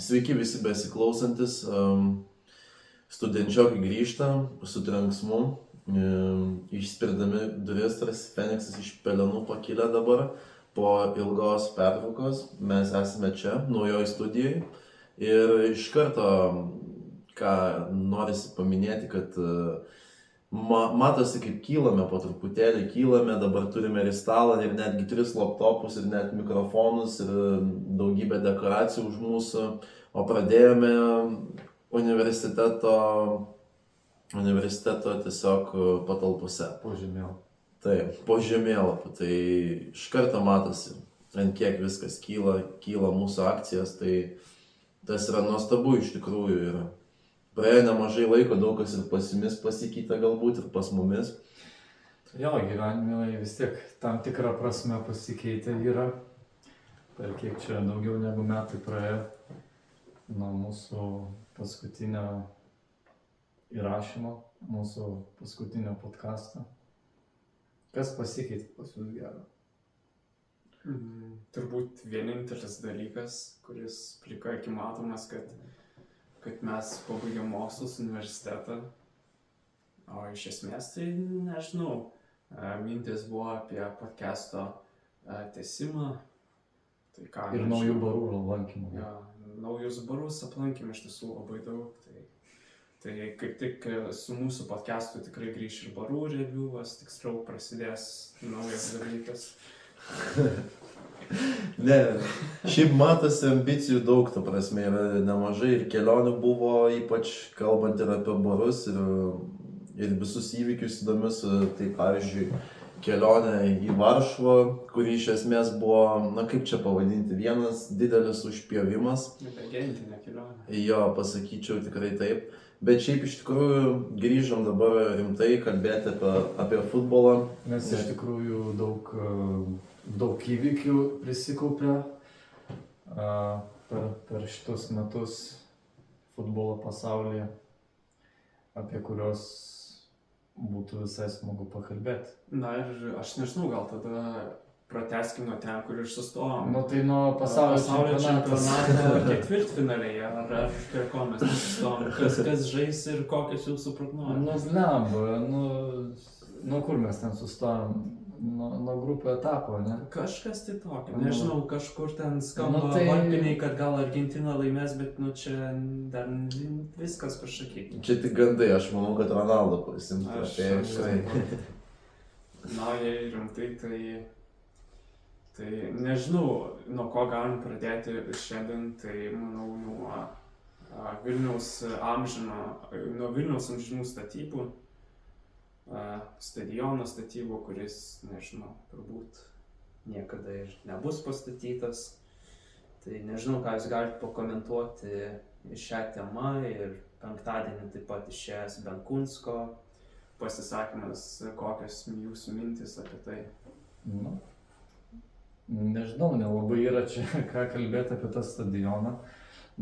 Sveiki visi besiklausantis. Studenčiokai grįžta su trenksmu, išspirdami duris, tarsi Feniksas iš pelenų pakilę dabar. Po ilgos pertraukos mes esame čia, naujoj studijai. Ir iš karto, ką norisi paminėti, kad matosi, kaip kylame, po truputėlį kylame, dabar turime ir stalą, ir netgi 3 laptopus, ir net mikrofonus, ir daugybę dekoracijų už mūsų, o pradėjome universiteto tiesiog patalpose. Po žemėlapiu. Taip, po žemėlapiu, tai iš karto matosi, ant kiek viskas kyla mūsų akcijas, tai tas yra nuostabu iš tikrųjų. Ir praėjo nemažai laiko, daug kas ir pas jumis pasikeitė galbūt ir pas mumis. Jo, gyvenimai vis tiek tam tikrą prasme pasikeitė yra. Per kiek čia daugiau negu metai praėjo nuo mūsų paskutinio įrašymo, mūsų paskutinio podcasto. Kas pasikeitė pas jūs gero? Turbūt vienintelis dalykas, kuris plika aki matomas, kad mes pabaigėm mokslus universitetą, o iš esmės tai nežinau, mintis buvo apie podcast'o tęsimą. Tai ką, ir naujų barų lankymų. Ja, naujus barus aplankėm iš tiesų labai daug. Tai kaip tik su mūsų podcast'u tikrai grįš ir barų review'as, tiksliau prasidės naujas dalykas. Ne, šiaip matosi ambicijų daug, ta prasme, yra nemažai ir kelionių buvo, ypač kalbant ir apie barus ir visus įvykius įdomius, tai pavyzdžiui, kelionė į Varšuvą, kuri iš esmės buvo, na kaip čia pavadinti, vienas didelis užpjovimas. Legendinė kelionė. Jo, pasakyčiau tikrai taip. Bet šiaip iš tikrųjų grįžom dabar rimtai kalbėti apie futbolą. Nes iš tikrųjų daug įvykių prisikaupė per šitus metus futbolo pasaulyje, apie kurios būtų visai smagu pakalbėti. Na ir aš nežinau, gal tada pratęskim nuo ten, kur ir sustojom. Nu tai nuo pasaulio čempionato ketvirtfinaliai, ar prie ko mes sustojom, kas žais ir kokios jūsų prognozės? Nu kur mes ten sustojom? Nuo grupių etapo, ne? Kažkas tai tokio, nežinau, kažkur ten skamba varpiniai, kad gal Argentina laimės, bet čia dar viskas pasakyti. Čia tik gandai, aš manau, kad Ronaldo pasimtų. Na, jei rimtai, tai nežinau, nuo ko galim pradėti šiandien, tai manau nuo Vilniaus amžinų statybų. Stadiono statybų, kuris, nežinau, turbūt niekada ir nebus pastatytas. Tai nežinau, ką jūs galite pakomentuoti šią temą ir penktadienį taip pat išėjęs Benkunsko pasisakymas, kokios jūsų mintis apie tai. Nu, nežinau, nelabai yra čia ką kalbėti apie tą stadioną.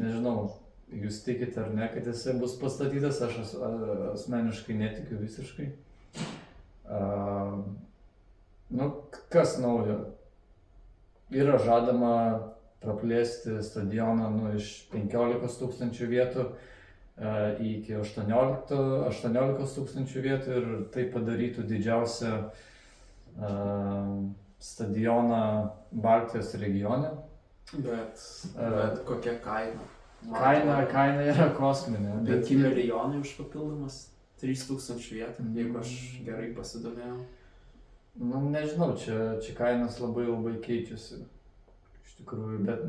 Nežinau, jūs tikite ar ne, kad jisai bus pastatytas, aš asmeniškai netikiu visiškai. Kas naujo? Yra žadama praplėsti stadioną iš 15 000 vietų iki 18 000 vietų ir tai padarytų didžiausią stadioną Baltijos regione. Bet kokia kaina? Kaina yra kosminė. 5 milijonai už papildomas 3000 vietų, jeigu aš gerai pasidomėjau. Nu, nežinau, čia kainos labai keičiasi. Iš tikrųjų, bet,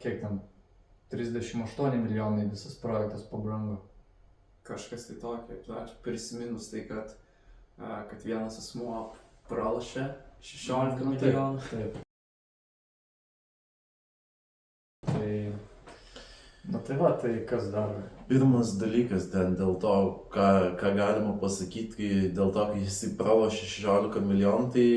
kiek ten? 38 milijonai visas projektas pabrango. Kažkas tai tokio. Aš prisiminus tai, kad vienas asmuo pralošė 16 milijonų. Taip. Tai va, tai kas dar? Pirmas dalykas dėl to, ką galima pasakyti, dėl to, kai jis pralošė 16 milijonų, tai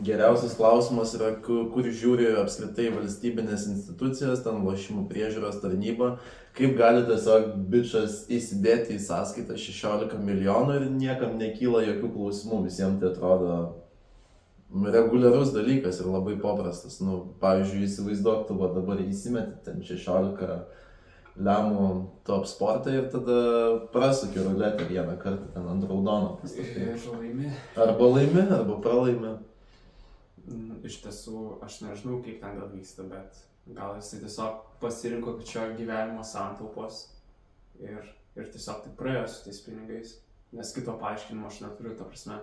geriausias klausimas yra, kur žiūri apskritai valstybinės institucijas, ten lošimų priežiūros tarnyba, kaip gali tiesiog bičas įsidėti į sąskaitą 16 milijonų ir niekam nekyla jokių klausimų, visiems tai atrodo reguliarus dalykas ir labai paprastas. Pavyzdžiui, įsivaizduok, tu dabar įsimeti ten 16 lemu top sportą ir tada prasukiu ruletę vieną kartą ten ant raudono. Ir laimi. Arba laimi, arba pralaimi. Iš tiesų, aš nežinau, kaip ten gal vyksta, bet gal jisai tiesiog pasirinko, kad čia gyvenimo santaupos ir tiesiog taip praėjo su tais pinigais, nes kito paaiškinimo aš neturiu, ta prasme.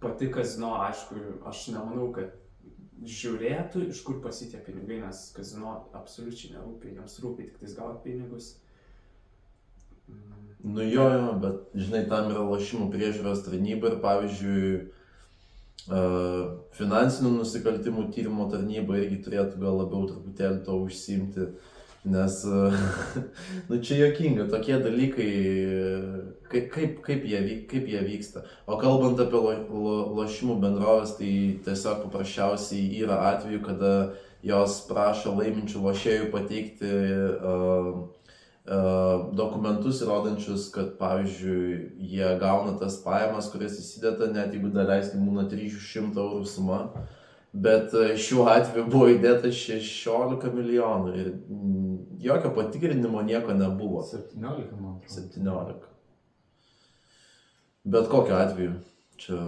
Pati kazino, aišku, aš nemanau, kad žiūrėtų, iš kur pas jį tie pinigai, nes kazino absoliučiai nerūpi, jiems rūpi tik tais gauti pinigus. Nu jo, bet žinai, tam yra lošimų priežiūros tarnyba ir pavyzdžiui, finansinių nusikaltimų tyrimo tarnyba irgi turėtų gal labiau truputėlį to užsiimti, nes nu čia juokinga, tokie dalykai, kaip jie vyksta. O kalbant apie lošimų bendrovės, tai tiesiog paprasčiausiai yra atveju, kada jos prašo laiminčių lošėjų pateikti dokumentus įrodančius, kad pavyzdžiui jie gauna tas pajamas, kurias įsideda, net jeigu daleiskim būna 300 eurų suma, bet šiuo atveju buvo įdėta 16 milijonų ir jokio patikrinimo nieko nebuvo. 17, man atrodo. 17. Bet kokiu atveju čia...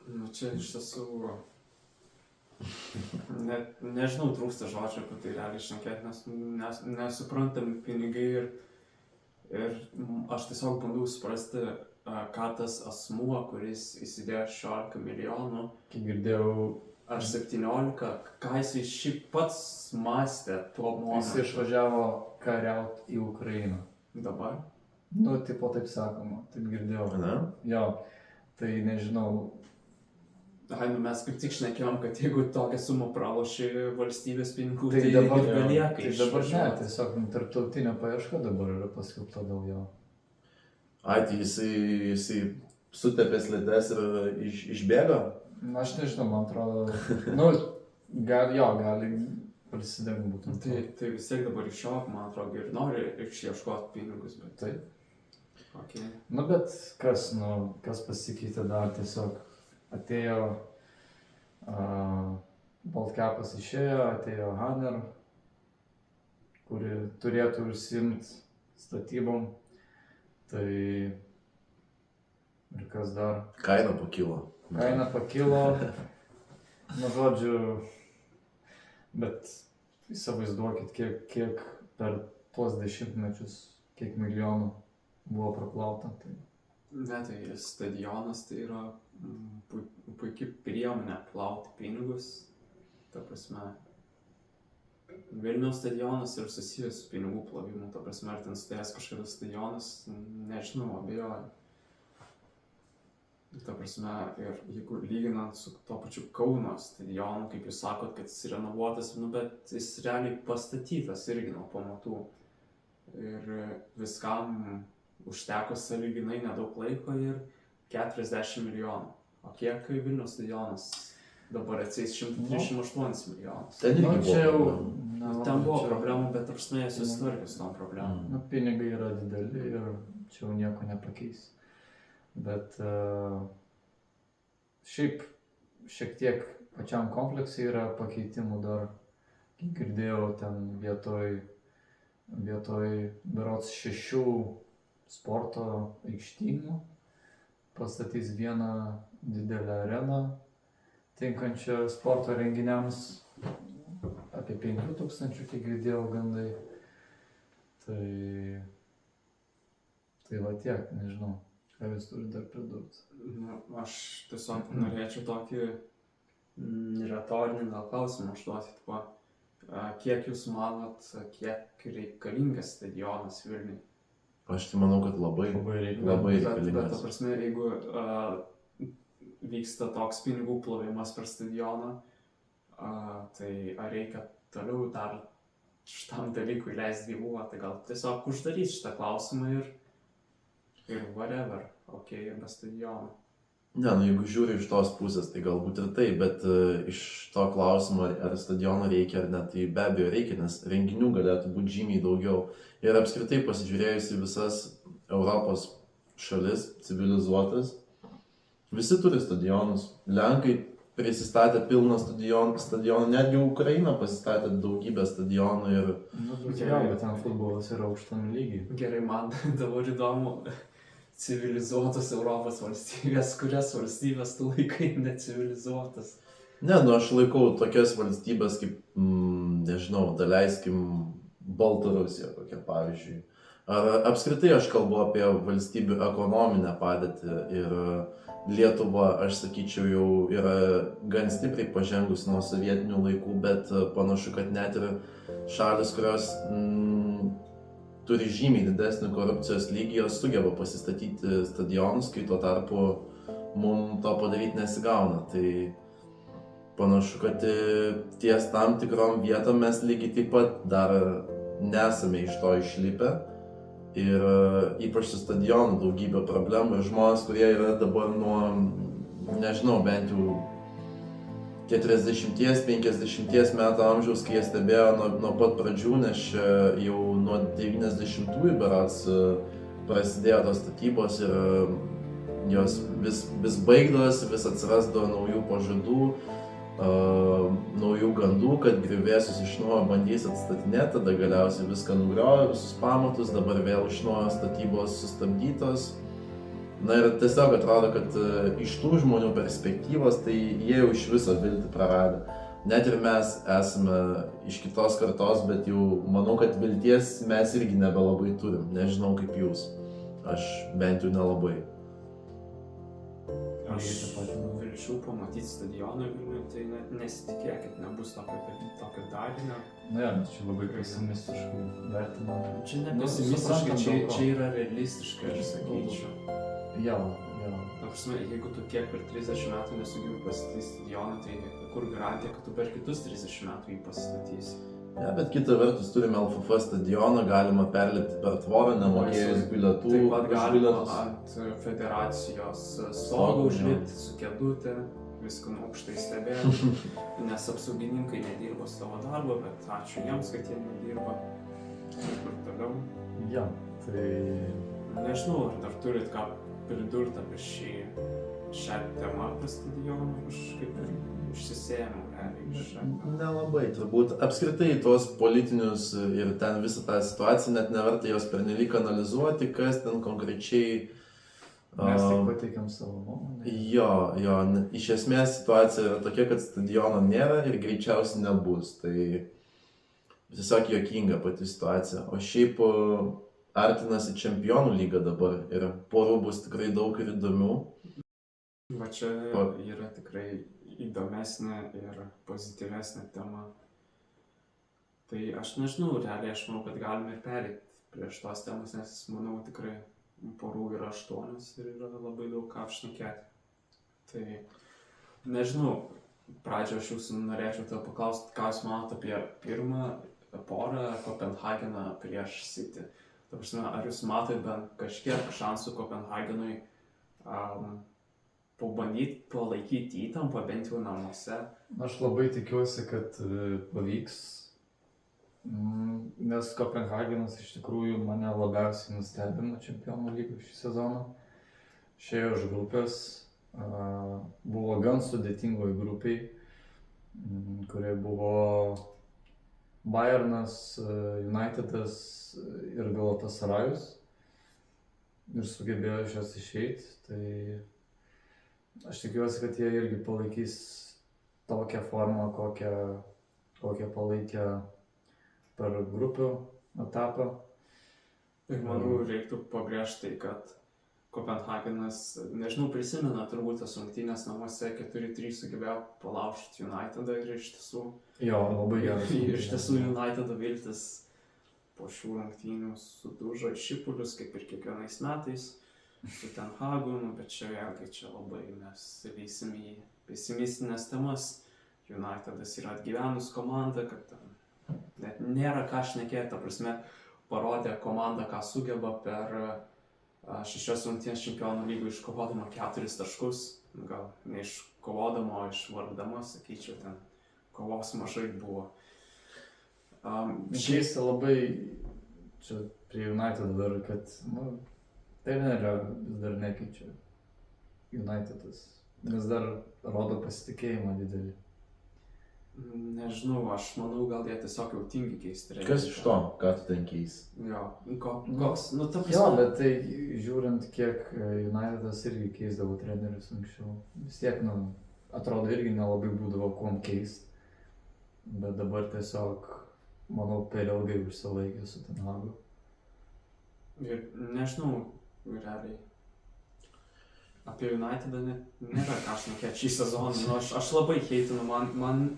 Nu čia iš tiesų... Nežinau, trūksta žodžių apie tai realiai šnekėti, nes nesuprantami pinigai ir aš tiesiog bandau suprasti, ką tas asmuo, kuris įsidėjo 16 milijonų, Kiek girdėjau, ar 17, ką jisai šiaip pats mąstė tuo jis momentu. išvažiavo kariauti į Ukrainą. Dabar? Nu, tipo taip sakoma, taip girdėjau. Ne? Jo, tai nežinau. Mes kaip tik šnekėjom, kad jeigu tokią sumą praloši valstybės pinigų, Tai dabar belieka tai dabar ne, tiesiog tarptautinė paieška dabar yra paskelbta dėl jo. Ai, tai jisai sutepė slides ir išbėgo? Na, aš nežinau, man atrodo, nu, gali prisidengti būtent. Tai vis tiek dabar iš jo, man atrodo, ir nori išieškoti pinigus, bet... Taip. Okay. Nu, bet kas pasikeitė dar, tiesiog atėjo Baltkepas išėjo, atėjo Haner, kuri turėtų užsiimti statybom. Tai ir kas dar? Kaina pakilo. Kaina pakilo, nu žodžiu, bet įsivaizduokit, kiek per tuos dešimtmečius, kiek milijonų buvo praplauta. Tai... Ne, tai stadionas tai yra puikiai priemonė plauti pinigus. Ta prasme, Vilniaus stadionas yra susijęs su pinigų plovimu. Ta prasme, ar ten stovės kažkada stadionas, nežinau, abejoju. Ta prasme, ir jeigu lyginant su to pačiu Kauno stadionu, kaip jūs sakot, kad jis renovuotas, nu, bet jis realiai pastatytas irgi nuo pamatų. Ir viskam užteko sąlyginai nedaug laiko ir 40 milijonų. O kiek Vilniaus stadionas dabar atsieis 128 milijonus? Ten irgi čia jau... Ten buvo problemų, bet prasme jie susitvarkė su tom problemom. Nu, pinigai yra dideli ir čia jau nieko nepakeis. Bet šiek tiek pačiam kompleksui yra pakeitimų dar. Kiek girdėjau, ten vietoj berods 6 sporto aikštynų pastatys vieną didelę areną tinkančią sporto renginiams, apie 5000, kiek girdėjau gandai. Tai va tiek, nežinau, ką jūs turite dar pridurti. Nu, aš tiesiog norėčiau tokį retorinį gal klausimą užduoti, kiek jūs manot, kiek reikalingas stadionas Vilniui? Aš tai manau, kad labai reikalingas. Bet ta prasme, jeigu vyksta toks pinigų plovimas per stadioną, tai ar reikia toliau dar šitam dalykui leisti gyvuoti, gal tiesiog uždarys šitą klausimą ir whatever, okei, be stadiono. Ne, nu jeigu žiūri iš tos pusės, tai galbūt ir tai, bet iš to klausimo, ar stadiono reikia ar ne, tai be abejo reikia, nes renginių galėtų būti žymiai daugiau. Ir apskritai pasižiūrėjus į visas Europos šalis, civilizuotas, visi turi stadionus. Lenkai prisistatė pilną stadioną, netgi Ukraina pasistatė daugybę stadionų ir Nu, bet gerai, bet ten futbolas yra aukštam lygiai. Gerai, man dabar įdomu, civilizuotos Europos valstybės, kurias valstybės tu laikai necivilizuotas? ne, nu aš laikau tokias valstybės kaip, nežinau, daleiskim Baltarusija kokia pavyzdžiui. Ar apskritai aš kalbu apie valstybių ekonominę padėtį ir Lietuva, aš sakyčiau, jau yra gan stipriai pažengus nuo sovietinių laikų, bet panašu, kad net ir šalis, kurios turi žymiai didesnį korupcijos lygį, jos sugeba pasistatyti stadionus, kai tuo tarpu mums to padaryti nesigauna. Tai panašu, kad ties tam tikrom vietom mes lygiai taip pat dar nesame iš to išlipę. Ir ypač su stadionu daugybė problemų ir žmonės, kurie yra dabar nuo, nežinau, bent jau 40-50 metų amžiaus, kai jie stebėjo nuo pat pradžių, nes jau nuo 90-ųjų berods prasidėjo tos statybos ir jos vis baigdavosi, vis atsirasdavo naujų pažadų, naujų gandų, kad griuvėsius iš naujo bandys atstatinėti, tada galiausiai viską nugriovė, visus pamatus, dabar vėl iš naujo statybos sustabdytos. Na ir tiesiog atrodo, kad iš tų žmonių perspektyvos, tai jie jau iš viso viltį praradę. Net ir mes esame iš kitos kartos, bet jau manau, kad vilties mes irgi nebelabai turim. Nežinau kaip jūs. Aš bent jau nelabai. Aš vilčių pamatyti stadioną Vilniuje, tai nesitikėkit, nebus tokio darinio. Ne, mes čia labai pesimistiškai vertiname. Čia ne pesimistiškai, čia yra realistiškai, aš sakyčiau. Jo. Ta prasme, jeigu tu kiek per 30 metų nesugebi pastatyti stadioną, tai kur garantija, kad tu per kitus 30 metų jį pastatysi? Ja, bet kita vertus turime LFF stadioną, galima perlipti per tvorą, nemokėjus bilietų. Taip pat galima ant federacijos stogo užlipti su kėdutė, viską aukštai stebėti, nes apsaugininkai nedirbo savo darbą, bet ačiū jiems, kad jie nedirba. Ir toliau. Ja, tai... Nežinau, ar dar turit ką pridurti apie šią temą apie stadioną, aš kaip ir išsisėmiau realiai iš šią. Nelabai, turbūt apskritai tuos politinius ir ten visą tą situaciją net neverta jos pernelyg analizuoti, kas ten konkrečiai... Mes tik pateikėm savo nuomonę. Jo, iš esmės situacija yra tokia, kad stadiono nėra ir greičiausiai nebus, tai tiesiog juokinga pati situacija. O šiaip artinasi Čempionų lyga dabar ir porų bus tikrai daug ir įdomių. Va čia yra tikrai įdomesnė ir pozityvesnė tema. Tai aš nežinau, realiai aš manau, kad galime ir pereiti prie šitos temos, nes manau tikrai porų yra 8 ir yra labai daug ką šnekėti. Tai nežinau, pradžioje aš jūsų norėčiau tave paklausti, ką jūs manote apie pirmą porą Kopenhageną prieš City. Ta prasme, ar jūs matote bent kažkiek šansų Kopenhagenui pabandyti palaikyti įtampą bent jau namuose? Aš labai tikiuosi, kad pavyks, nes Kopenhagenas iš tikrųjų mane labiausiai nustebino Čempionų lygos šį sezoną. Šėjo iš grupės, buvo gan sudėtingoj grupiai, kurioje buvo Bayernas, Unitedas ir Galatasarajus ir sugebėjo iš jos išeiti. Tai aš tikiuosi, kad jie irgi palaikys tokią formą, kokią palaikė per grupių etapą. Ir manau, reiktų pabrėžti tai, kad Kopenhagenas, nežinau, prisimena turbūt tas rungtynės namuose 4-3 sugebėjo palaužti Unitedą ir iš tiesų... Jo, labai geras. Iš tiesų Unitedo viltis po šių rungtynių sudužo į šipulius, kaip ir kiekvienais metais, su Ten Hagu, bet čia vėlgi čia labai mes leisim į pesimistinės temas. Unitedas yra atgyvenus komanda, kad ten net nėra ką šnekėti, ta prasme, parodė komandą, ką sugeba per 6 rungtynės Čempionų lygų iškovodama 4 taškus, gal ne iškovodama, o išvargdama, sakyčiau, ten kovos mažai buvo. Keista labai, čia prie United dar, kad, trenerio vis dar nekeičia Unitedas. vis dar rodo pasitikėjimą didelį. Nežinau, aš manau, gal jie tiesiog jau tingi keisti trenerių. Kas iš to, ką tu ten keisi? Jo, koks, nu ta Jo, prasme. bet tai žiūrint, kiek Unitedas irgi keisdavo trenerius anksčiau, vis tiek, nu, atrodo irgi nelabai būdavo kuom keisti. Bet dabar tiesiog, manau, per ilgai užsilaikė su Ten Hagu. Ir nežinau, realiai. Apie Unitedą nėra ką šnekėti šį sezoną. Nu, aš labai heitinu, man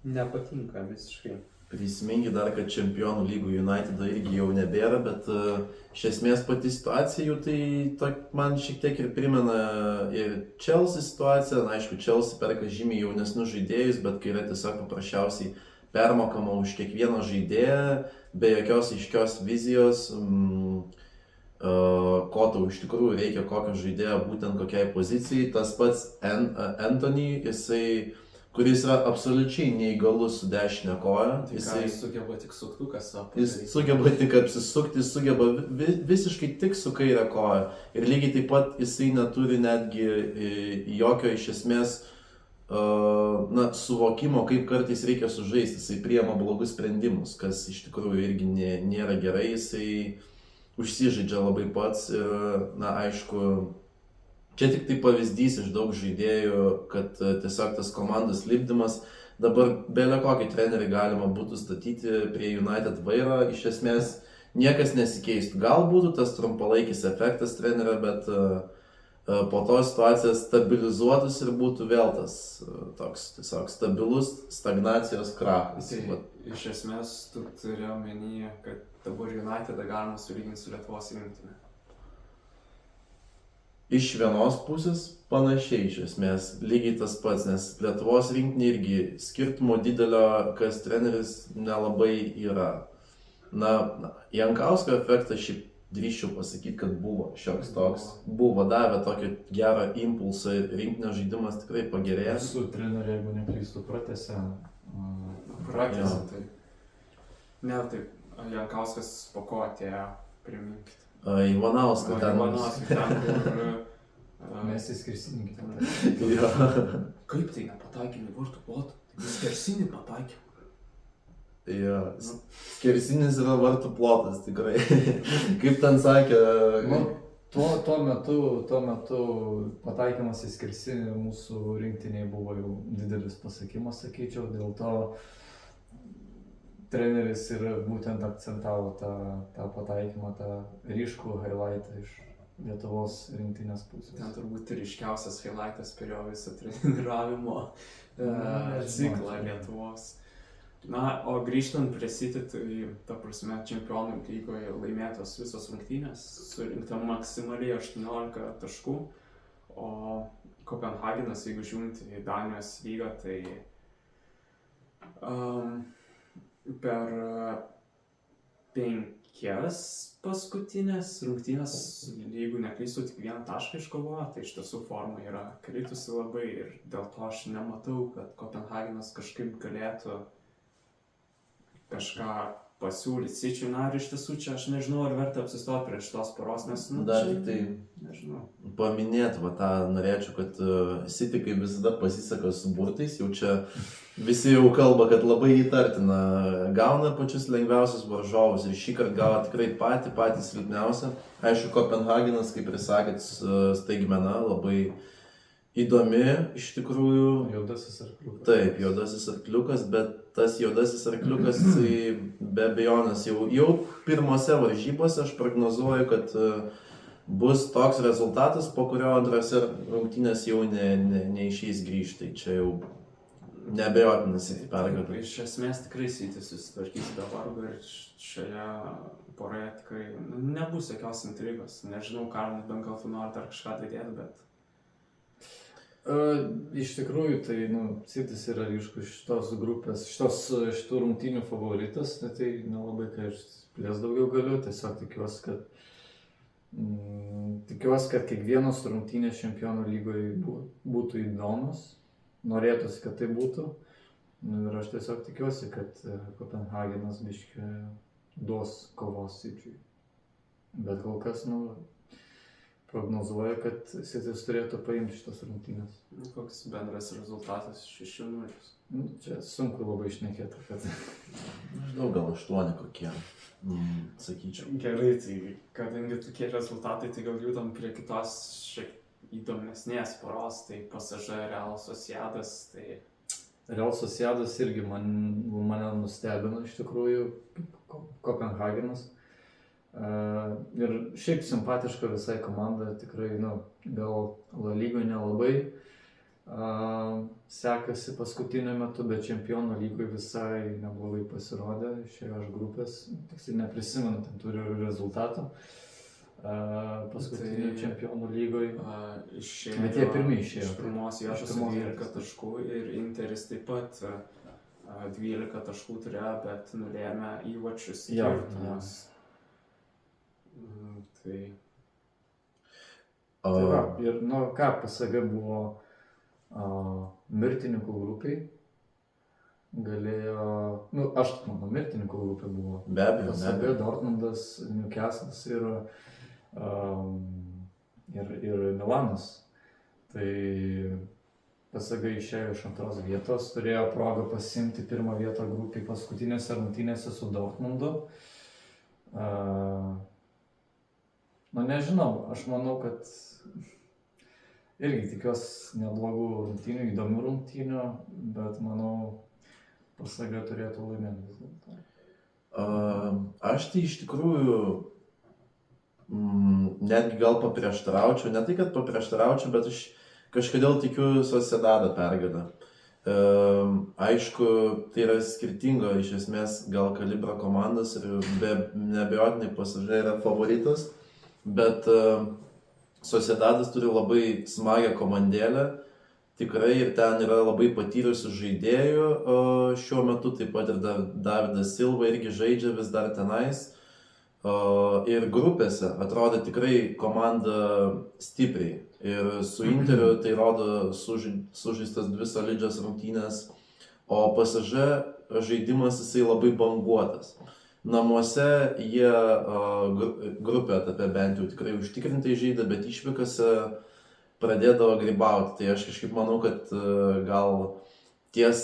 nepatinka visiškai. Prisiminkit dar, kad čempionų lygų Unitedo irgi jau nebėra, bet iš esmės pati situacija jų tai man šiek tiek ir primena ir Chelsea situaciją. Na, aišku, Chelsea perka žymiai jaunesnius žaidėjus, bet kai yra tiesiog paprasčiausiai permokama už kiekvieną žaidėją, be jokios aiškios vizijos, ko tau iš tikrųjų reikia, kokio žaidėjo būtent kokiai pozicijai. Tas pats Anthony, jisai, kuris yra absoliučiai neįgalus su dešinė koja. Jis sugeba tik suktukas savo. Jis sugeba tik apsisukti, sugeba visiškai tik su kairė koja. Ir lygiai taip pat jisai neturi netgi jokio iš esmės suvokimo, kaip kartais reikia sužaisti. Jisai priema blogus sprendimus, kas iš tikrųjų irgi nėra gerai. Jisai užsižaidžia labai pats ir, na, aišku, čia tik tai pavyzdys iš daug žaidėjų, kad tiesiog tas komandos lipdymas, dabar belė kokį trenerį galima būtų statyti prie United vairo, iš esmės niekas nesikeistų. Gal būtų tas trumpalaikis efektas trenerio, bet po to situacija stabilizuotus ir būtų vėl tas toks tiesiog stabilus stagnacijos krachas. Tai iš esmės tu turi omenyje, kad dabar Unitedą galima sulyginti su Lietuvos rinktine. Iš vienos pusės panašiai iš esmės, lygiai tas pats, nes Lietuvos rinktinė irgi skirtumo didelio, kas treneris nelabai yra. Na, Jankausko efektas šiaip drįsčiau pasakyti, kad buvo šioks toks. Buvo davę tokį gerą impulsą ir rinktinio žaidimas tikrai pagerėjo. Su treneriu, jeigu neklystu, pratęsė. Tai. Ne, taip, Jankauskas po ko atėjo, priminkit. Ivanauskas ten. Ivanauskas ten, kur... Mes įskirsinkite. Jo. Kaip tai nepataikėme vartų plotą? Tai skersinį pataikė. Jo, skersinis yra vartų plotas, tikrai. Kaip ten sakė... Tuo metu pataikymas į skersinį mūsų rinktiniai buvo jau didelis pasiekimas, sakyčiau, dėl to treneris ir būtent akcentavo tą pataikymą, tą ryškų highlightą iš Lietuvos rinktinės pusės. Ten turbūt ryškiausias highlightas per jo visą treniravimo ciklą Lietuvos. Na, o grįžtant prie City, tai ta prasme čempionų lygoje laimėtos visos rungtynės, surinkta maksimaliai 18 taškų, o Kopenhagenas, jeigu žiūrint į Danijos lygą, tai per 5 paskutinės rungtynės, jeigu neklystu, tik 1 tašką iškovojo, tai iš tiesų forma yra kritusi labai ir dėl to aš nematau, kad Kopenhagenas kažkaip galėtų kažką pasiūlyti City'ui. Na, ir iš tiesų čia aš nežinau, ar verta apsistoti prie šitos poros, nes, Dar tik tai nežinau. Paminėti, norėčiau, kad City kaip visada pasiseka su burtais, jau čia visi jau kalba, kad labai įtartina, gauna pačius lengviausius varžovus ir šį kartą gavo tikrai patį silpniausią. Aišku, Kopenhagenas, kaip ir sakėt, staigmena, labai įdomi iš tikrųjų. Juodasis arkliukas. Taip, juodasis arkliukas, bet tas juodasis arkliukas, tai be abejonės jau pirmose varžybose aš prognozuoju, kad bus toks rezultatas, po kurio antrose rungtynės jau neišeis grįžti. Tai čia jau neabejotinas pergalė. Iš esmės tikrai City susitvarkys be vargo ir šioje poroje tikrai nebus jokios intrigos. Nežinau, Karol, bent gal tu nori dar kažką dėti, bet... Iš tikrųjų, tai City's yra ryškus šitos grupės, šitų rungtynių favoritas, tai nelabai ką išplės daugiau galiu, tiesiog tikiuosi, kad kiekvienos rungtynės čempionų lygoje būtų įdomus, norėtųsi, kad tai būtų, ir aš tiesiog tikiuosi, kad Kopenhagenas biškį duos kovos City'ui, bet kol kas, prognozuoja, kad City'is turėtų paimti šitas rungtynės. Koks bendras rezultatas 6-0. Čia sunku labai šnekėti, kad... Nežinau, gal 8 kokie, sakyčiau. Gerai, tai kadangi tokie rezultatai, tai gal judam prie kitos šiek įdomesnės poros, tai PSG Real Sociedadas, tai... Real Sociedadas irgi mane nustebino iš tikrųjų, Kopenhagenas. Ir šiaip simpatiška visai komanda, tikrai, gal La Lygoje nelabai sekasi paskutiniu metu, bet Čempionų lygoje visai neblogai pasirodė, išėjo iš grupės, tiksliai neprisimenu, ten turiu rezultatą. Paskutinį Čempionų lygoje. Bet jie pirmi išėjo. Iš pirmos vietos 12 taškų ir Interis taip pat 12 taškų turėjo, bet nulėmė įvarčių skirtumus. Tai va, ir PSG buvo mirtininkų grupiai. Galėjo, aš manau, mirtininkų grupė buvo. Be abejo, PSG, Dortmundas, Newcastle'as ir Milanas. Tai PSG išėjo iš antros vietos, turėjo progą pasiimti pirmą vietą grupiai paskutinėse rungtynėse su Dortmundu. Nežinau, aš manau, kad irgi tikiuosi neblogų rungtynių, įdomių rungtynių, bet manau, PSG turėtų laimėti vis dėlto. Aš tai iš tikrųjų netgi gal paprieštaraučiau, ne tai, kad paprieštaraučiau, bet aš kažkodėl tikiu Sociedadą pergalę. Aišku, tai yra skirtingo iš esmės gal kalibro komandos ir neabejotinai PSG yra favoritas, bet Sociedadas turi labai smagią komandėlę, tikrai ir ten yra labai patyrusių žaidėjų šiuo metu, taip pat ir Davidas Silva irgi žaidžia vis dar tenais. Ir grupėse atrodo tikrai komanda stipriai. Ir su Interiu tai rodo sužaistas 2 solidžias rungtynės, o PSG žaidimas jisai labai banguotas. Namuose jie grupė etape bent jau tikrai užtikrintai žaidė, bet išvykose pradėdavo grybauti. Tai aš kažkaip manau, kad gal ties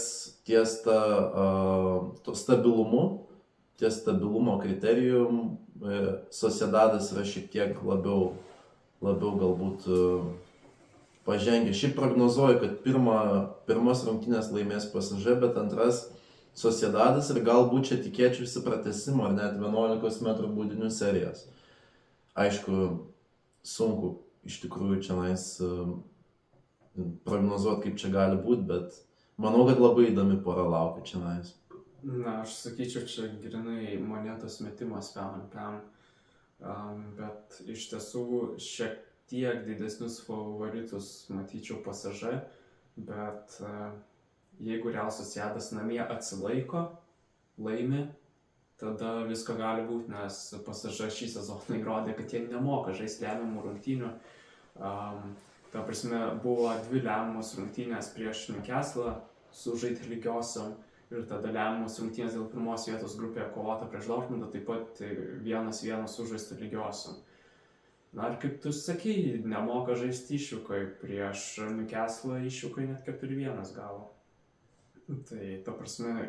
stabilumo kriterijum Sociedadas yra šiek tiek labiau galbūt pažengę. Šiaip prognozuoju, kad pirmas rungtynės laimės PSG, bet antras Sociedadas ir galbūt čia tikėčiausi pratęsimo ar net 11 metrų baudinių serijos. Aišku, sunku iš tikrųjų čia prognozuoti, kaip čia gali būti, bet manau, kad labai įdomi pora laukia čia. Aš sakyčiau, čia grinai monetos metimas pem, bet iš tiesų šiek tiek didesnius favoritus matyčiau PSG, bet jeigu Real Sociedadas namie atsilaiko, laimi, tada visko gali būti, nes PSG šį sezoną įrodė, kad jie nemoka žaisti lemiamų rungtynių. Ta prasme, buvo 2 lemiamos rungtynės prieš Newcastle, sužaidė lygiosiom. Ir tada lemiamos rungtynės dėl pirmos vietos grupėje kovota prieš Dortmundą, taip pat 1-1 sužaista lygiosiom. Ir kaip tu sakei, nemoka žaisti išvykai, prieš Newcastle išvykai net 4-1 gavo. Tai ta prasme,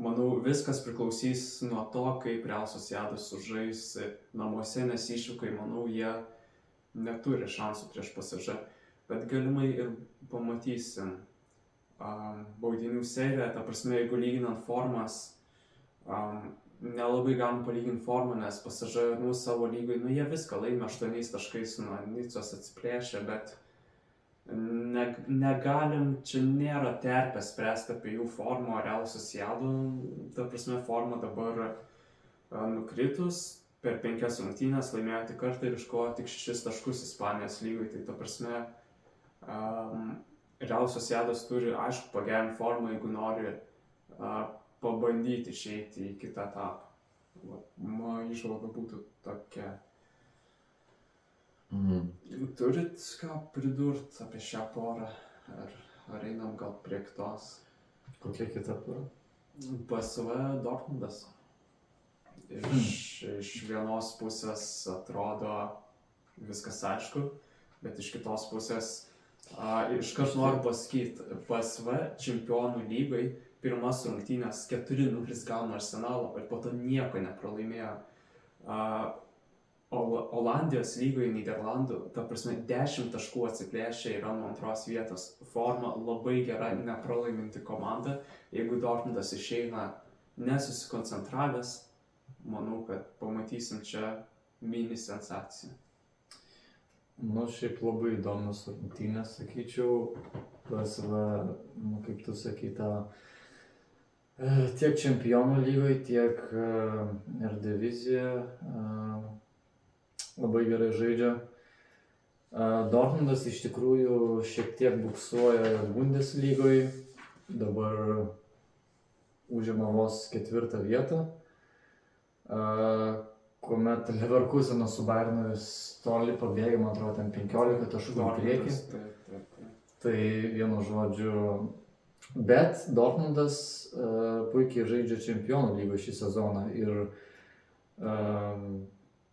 manau, viskas priklausys nuo to, kaip Real Sociedadas sužais namuose, nes išvykai, manau, jie neturi šansų prieš PSG, bet galimai ir pamatysim. Baudinių seriją, ta prasme, jeigu lyginant formas, nelabai galim palyginti formą, nes PSG savo lygoj, jie viską laimė 8 taškais nuo Nicos atsiplėšę, bet negalim, čia nėra terpės spręsti apie jų formą, Real Sociedado, ta prasme, forma dabar nukritus, per 5 rungtynes laimėjo tik kartą ir iškovojo tik 6 taškus Ispanijos lygoj, tai ta prasme, Real Sociedadas turi, aišku, pagerinti formą, jeigu nori pabandyti išeiti į kitą etapą. Mano įžvalga būtų tokia. Turit ką pridurt apie šią porą? Ar einam gal prie kitos? Kokia kita pora? PSV Dortmundas. Iš vienos pusės atrodo viskas aišku, bet iš kitos pusės iškart noriu pasakyti, PSV čempionų lygai pirmas rungtynės 4-0 gauna Arsenalą ir po to nieko nepralaimėjo. Olandijos lygoje Nyderlandų, ta prasme, 10 taškų atsiplėšė yra nuo 2 vietos. Forma labai gera, nepralaiminti komanda. Jeigu Dortmundas išeina nesusikoncentravęs, manau, kad pamatysim čia mini sensaciją. Nu, šiaip labai įdomus rungtynės, sakyčiau. PSV, kaip tu sakai, tiek čempionų lygoje, tiek Eredivisie labai gerai žaidžia. Dortmundas iš tikrųjų šiek tiek buksuoja Bundeslygoje, dabar užima vos 4 vietą, kuomet Leverkuseno su Bayernu toli pabėgė, man atrodo, ten 15 taškų į priekį. Tai vienu žodžiu, bet Dortmundas puikiai žaidžia čempionų lygoje šį sezoną ir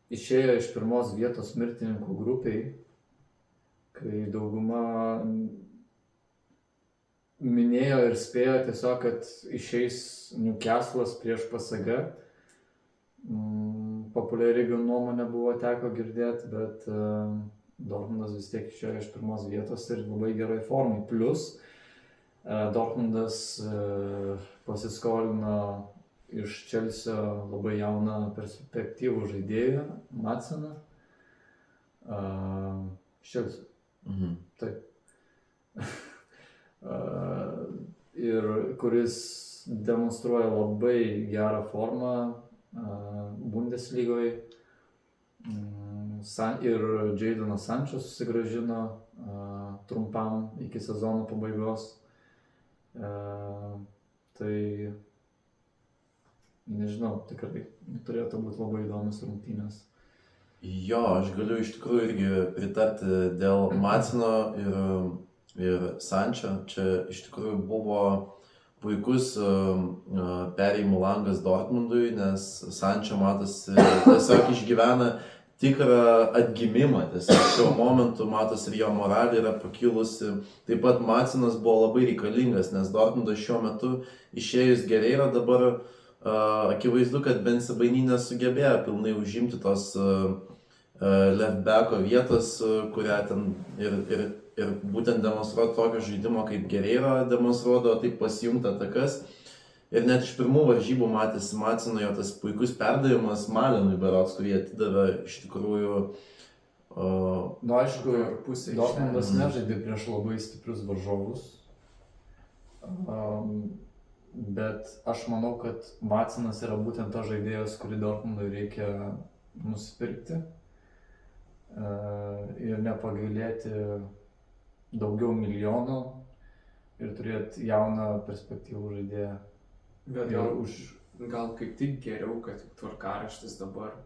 išėjo iš 1 vietos mirtininkų grupiai, kai dauguma minėjo ir spėjo tiesiog, kad išeis Newcastle'as prieš PSG. Populiari nuomonė buvo teko girdėti, bet Dortmundas vis tiek išėjo iš 1 vietos ir labai gerai formai. Plus Dortmundas pasiskolino iš Chelsea labai jauną perspektyvų žaidėją, Madseną. Iš Chelsea. Taip. Ir kuris demonstruoja labai gerą formą Bundeslygoje. Ir Jadon Sancho susigrąžino trumpam iki sezono pabaigos. Tai nežinau, tikrai turėtų būti labai įdomus rungtynės. Jo, aš galiu iš tikrųjų irgi pritarti dėl Madseno ir Sancho. Čia iš tikrųjų buvo puikus perėjimų langas Dortmundui, nes Sancho matosi tiesiog išgyvena tikrą atgimimą. Tiesiog šiuo momentu matosi ir jo moralė yra pakilusi. Taip pat Madsenas buvo labai reikalingas, nes Dortmundas šiuo metu išėjus gerai yra dabar. Akivaizdu, kad Bensebaini nesugebėjo pilnai užimti tos left backo vietos, kurią ten ir būtent demonstruoti tokio žaidimo, kaip Gerrera demonstruodavo, taip pasijungti atakas. Ir net iš pirmų varžybų matėsi Madseno jo tas puikus perdavimas Malenui berods, kurį atidavė iš tikrųjų. Aišku, Dortmundas nežaidė prieš labai stiprius varžovus. Bet aš manau, kad Madsenas yra būtent tas žaidėjas, kurį Dortmundui reikia nusipirkti ir nepagailėti daugiau milijonų ir turėti jauną perspektyvų žaidėją. Bet gal kaip tik geriau, kad tvarkaraštis dabar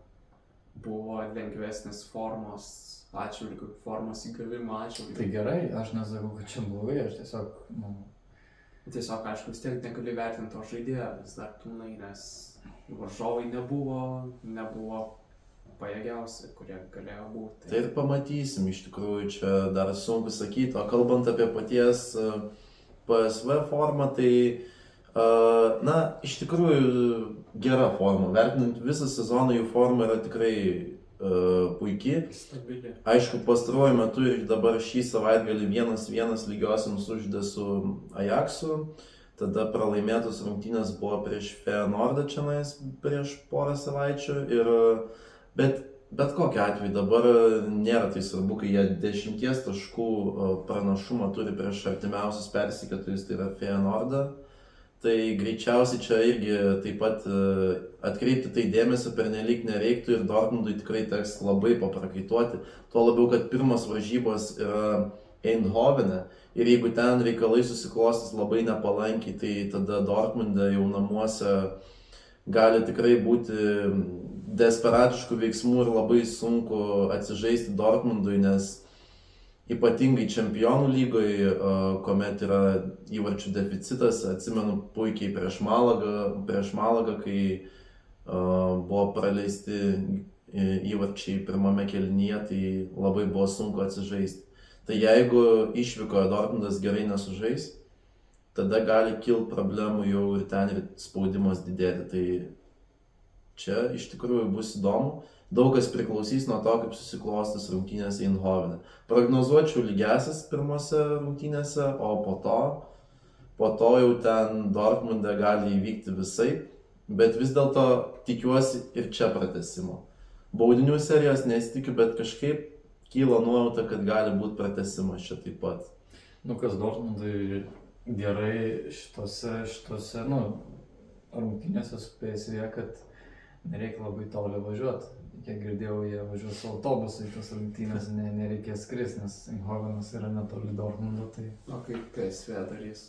buvo lengvesnis formos atžvilgiu, formos įgavimo atžvilgiu. Tai gerai, aš nesakau, kad čia blogai, aš tiesiog, Tiesiog, aišku, vis tiek negali vertinti to žaidėjo vis dar pilnai, nes varžovai nebuvo pajėgiausi, kurie galėjo būti. Tai ir pamatysim, iš tikrųjų, čia dar sunku sakyti. O kalbant apie paties PSV formą, tai, iš tikrųjų, gera forma. Vertinant visą sezoną, jų forma yra tikrai puikiai. Stabili. Aišku, pastaruoju metu ir dabar šį savaitgalį 1-1 lygiosiams sužaidė su Ajaxu. Tada pralaimėtos rungtynės buvo prieš Feyenoordą čionais prieš porą savaičių. Bet kokiu atveju dabar nėra tai svarbu, kai jie 10 taškų pranašumą turi prieš artimiausius persekiotojus, tai yra Feyenoordą. Tai greičiausiai čia irgi taip pat atkreipti tai dėmesio pernelyg nereiktų ir Dortmundui tikrai teks labai paprakaituoti. Tuo labiau, kad pirmas varžybos yra Eindhovene ir jeigu ten reikalai susiklostys labai nepalankiai, tai tada Dortmunde jau namuose gali tikrai būti desperatiškų veiksmų ir labai sunku atsižaisti Dortmundui, nes ypatingai čempionų lygoje, kuomet yra įvarčių deficitas, atsimenu puikiai prieš Malagą, kai buvo praleisti įvarčiai pirmame kėlinyje, tai labai buvo sunku atsižaisti. Tai jeigu išvykoje Dortmundas gerai nesužais, tada gali kilti problemų jau ir ten ir spaudimas didėti. Tai čia iš tikrųjų bus įdomu. Daug kas priklausys nuo to, kaip susiklostys rungtynėse Eindhovene. Prognozuočiau lygiasis pirmose rungtynėse, o po to jau ten Dortmunde gali įvykti visai. Bet vis dėlto tikiuosi ir čia pratęsimo. Baudinių serijos nesitikiu, bet kažkaip kyla nuojauta, kad gali būti pratęsimas čia taip pat. Nu, kas Dortmundui gerai šitose rungtynėse su PSV, kad nereikia labai toli važiuoti. Kiek girdėjau, jie važiuos autobusai, tas rungtynės nereikės skris, nes Eindhovenas yra netoli Dortmundo. Tai... O kaip PSV darys?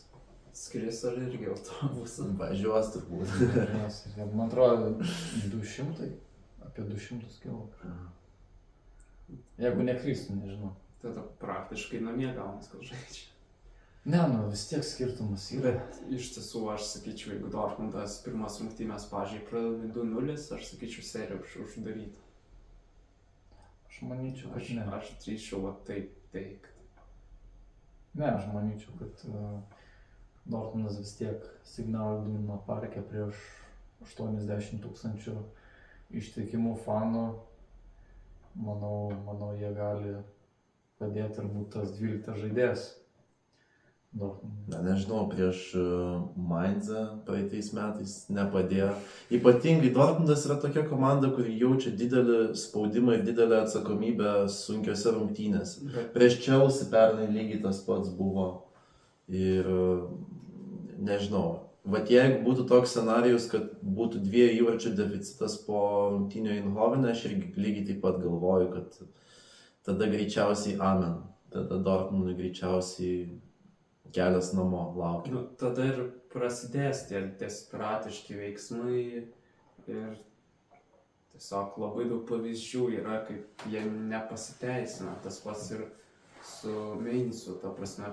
Skris ar irgi autobusą? Važiuos turbūt. Man atrodo, apie 200 km. Jeigu nekristų, nežinau. Tada praktiškai namie gaunas, kad žaidžia. Ne, vis tiek skirtumas yra. Bet iš tiesų aš sakyčiau, jeigu Dortmundas pirmas rungtynės, pavyzdžiui, pradeda 2-0, aš sakyčiau seriją uždaryti. Aš manyčiau, kad ne. Aš drįsčiau taip teikti. Ne, aš manyčiau, kad Dortmundas vis tiek signalą Iduna parke prieš 80 000 ištikimų fanų. Manau, jie gali padėti ir būti tas 12 žaidėjas. Nežinau, prieš Mainzą praeitais metais nepadėjo. Ypatingai Dortmundas yra tokia komanda, kuri jaučia didelį spaudimą ir didelę atsakomybę sunkiose rungtynėse. Prieš Chelsea pernai lygiai tas pats buvo. Ir nežinau, vat jeigu būtų toks scenarijus, kad būtų 2 įvarčių deficitas po rungtynių Eindhovene, aš irgi lygiai taip pat galvoju, kad tada greičiausiai amen. Tada Dortmundui greičiausiai kelias namo laukia. Tada ir prasidės tie desperatiški veiksmai ir tiesiog labai daug pavyzdžių yra, kaip jie nepasiteisina. Tas pats ir su Mainzu, ta prasme,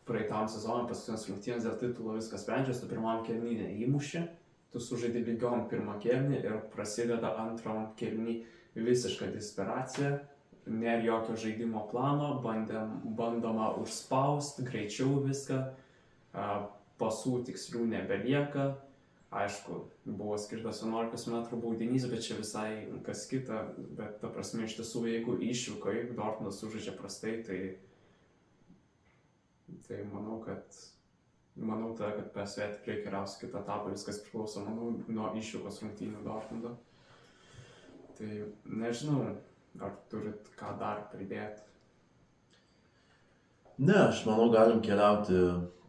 praeitam sezonui paskutinės rungtynės dėl titulo viskas sprendžiasi, tu pirmam kėliny neįmuši, tu sužaidi lygiom pirmą kėlinį ir prasideda antram kėlinį visiška desperacija. Nėra jokio žaidimo plano, bandoma užspausti, greičiau viską, pasų tikslių nebelieka. Aišku, buvo skirtas 11 metrų baudinys, bet čia visai kas kita, bet ta prasme iš tiesų, jeigu išvyko, jeigu Dortmundas sužaidžia prastai, tai manau, kad PSV tikrai geriausia kitą etapą, viskas priklauso, manau, nuo išvykos rungtynių Dortmundo. Tai nežinau, ar turit ką dar pridėti? Ne, aš manau, galim keliauti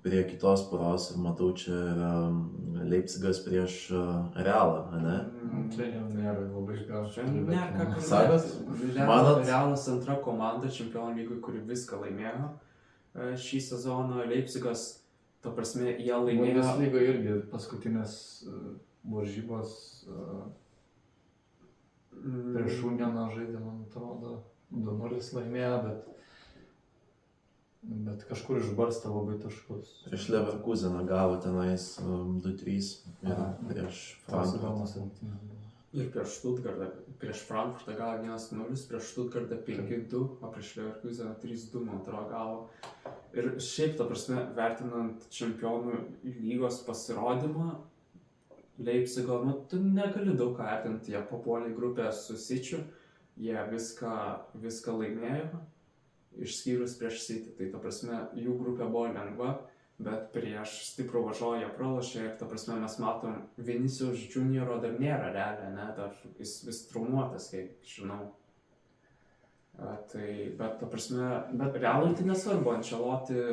prie kitos poros ir matau, čia yra Leipzigas prieš Realą, ne? Čia jau nėra labai gal. Čia nėra ką Sakot? kalbėti. Realas antra komanda Čempionų lygoj, kuri viską laimėjo šį sezoną. Leipzigas, ta prasme, jie laimėjo. Bundeslyga irgi paskutinės varžybos prieš Unioną žaidė, man atrodo, 2-0 laimėjo, bet kažkur išbarstė labai taškus. Prieš Leverkuseną gavo tenais 2-3 ir prieš Frankfurtą. Ir prieš Stuttgartą, prieš Frankfurtą gavo 1-0, prieš Stuttgartą 5-2, o prieš Leverkuseną 3-2, man atrodo, gavo. Ir šiaip, ta prasme, vertinant Čempionų lygos pasirodymą, Leipzigo, tu negali daug ką vertinti, jie papuolė į grupę su City'u, jie viską laimėjo, išskyrus prieš City, tai ta prasme, jų grupė buvo lengva, bet prieš stiprų varžovą jie pralošė ir ta prasme mes matom, Vinicius Junioro dar nėra realiai, ne, dar jis vis traumuotas, kiek žinau. Bet ta prasme, bet Realui tai nesvarbu, Ancelotti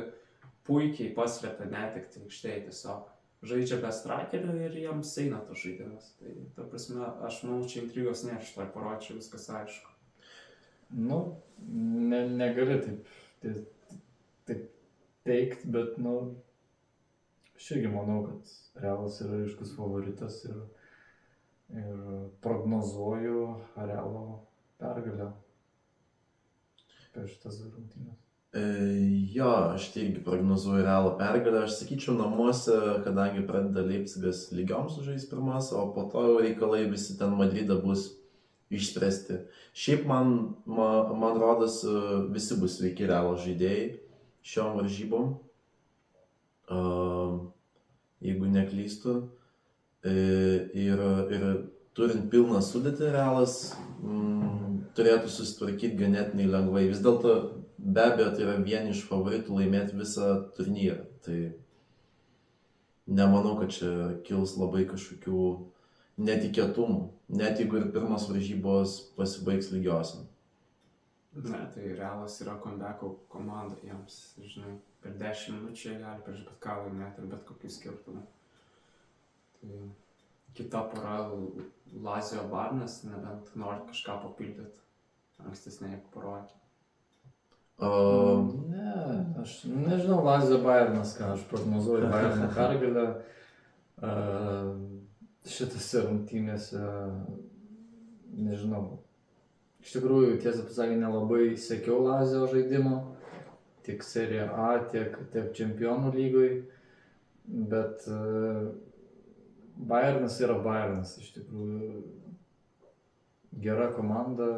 puikiai paslėpė netektį aikštėje tiesiog. Žaidžia be straikerio ir jiems eina tas žaidimas. Tai, ta prasme, aš manau, čia intrigos nėra, šitoj poroj, čia viskas aišku. Nu, negali taip teikti, bet, aš irgi manau, kad Realas yra ryškus favoritas ir prognozuoju Realo pergalę per šitas rungtynes. Jo, aš tai irgi prognozuoju realą pergalę. Aš sakyčiau, namuose, kadangi pradeda Leipzigas lygiom sužais pirmas, o po to jau reikalai visi ten Madridą bus išspręsti. Šiaip man rodos, visi bus sveiki realo žaidėjai šiom varžybom, jeigu neklystu. Ir turint pilną sudėtį, realas turėtų susitvarkyti ganėtinai lengvai. Vis dėlto, be abejo, tai yra vieni iš favoritų laimėti visą turnyrą. Tai nemanau, kad čia kils labai kažkokių netikėtumų, net jeigu ir pirmas varžybos pasibaigs lygiosiam. Ne, tai realas yra comebacko komanda jiems, žinai, per 10 minučių gali prieš bet ką laimėti ir bet kokių skirtumų. Tai kita pora Lazio Bayernas, nebent nori kažką papildyti ankstesnėje poroje. Ne, aš nežinau, Lazio Bayernas, ką aš prognozuoju Bayerno pergalę. Šitose rungtynėse, nežinau. Iš tikrųjų, tiesą pasakant, nelabai sekiau Lazio žaidimo, tiek Serie A, tiek Čempionų lygoj, bet Bayernas yra Bayernas, iš tikrųjų gera komanda.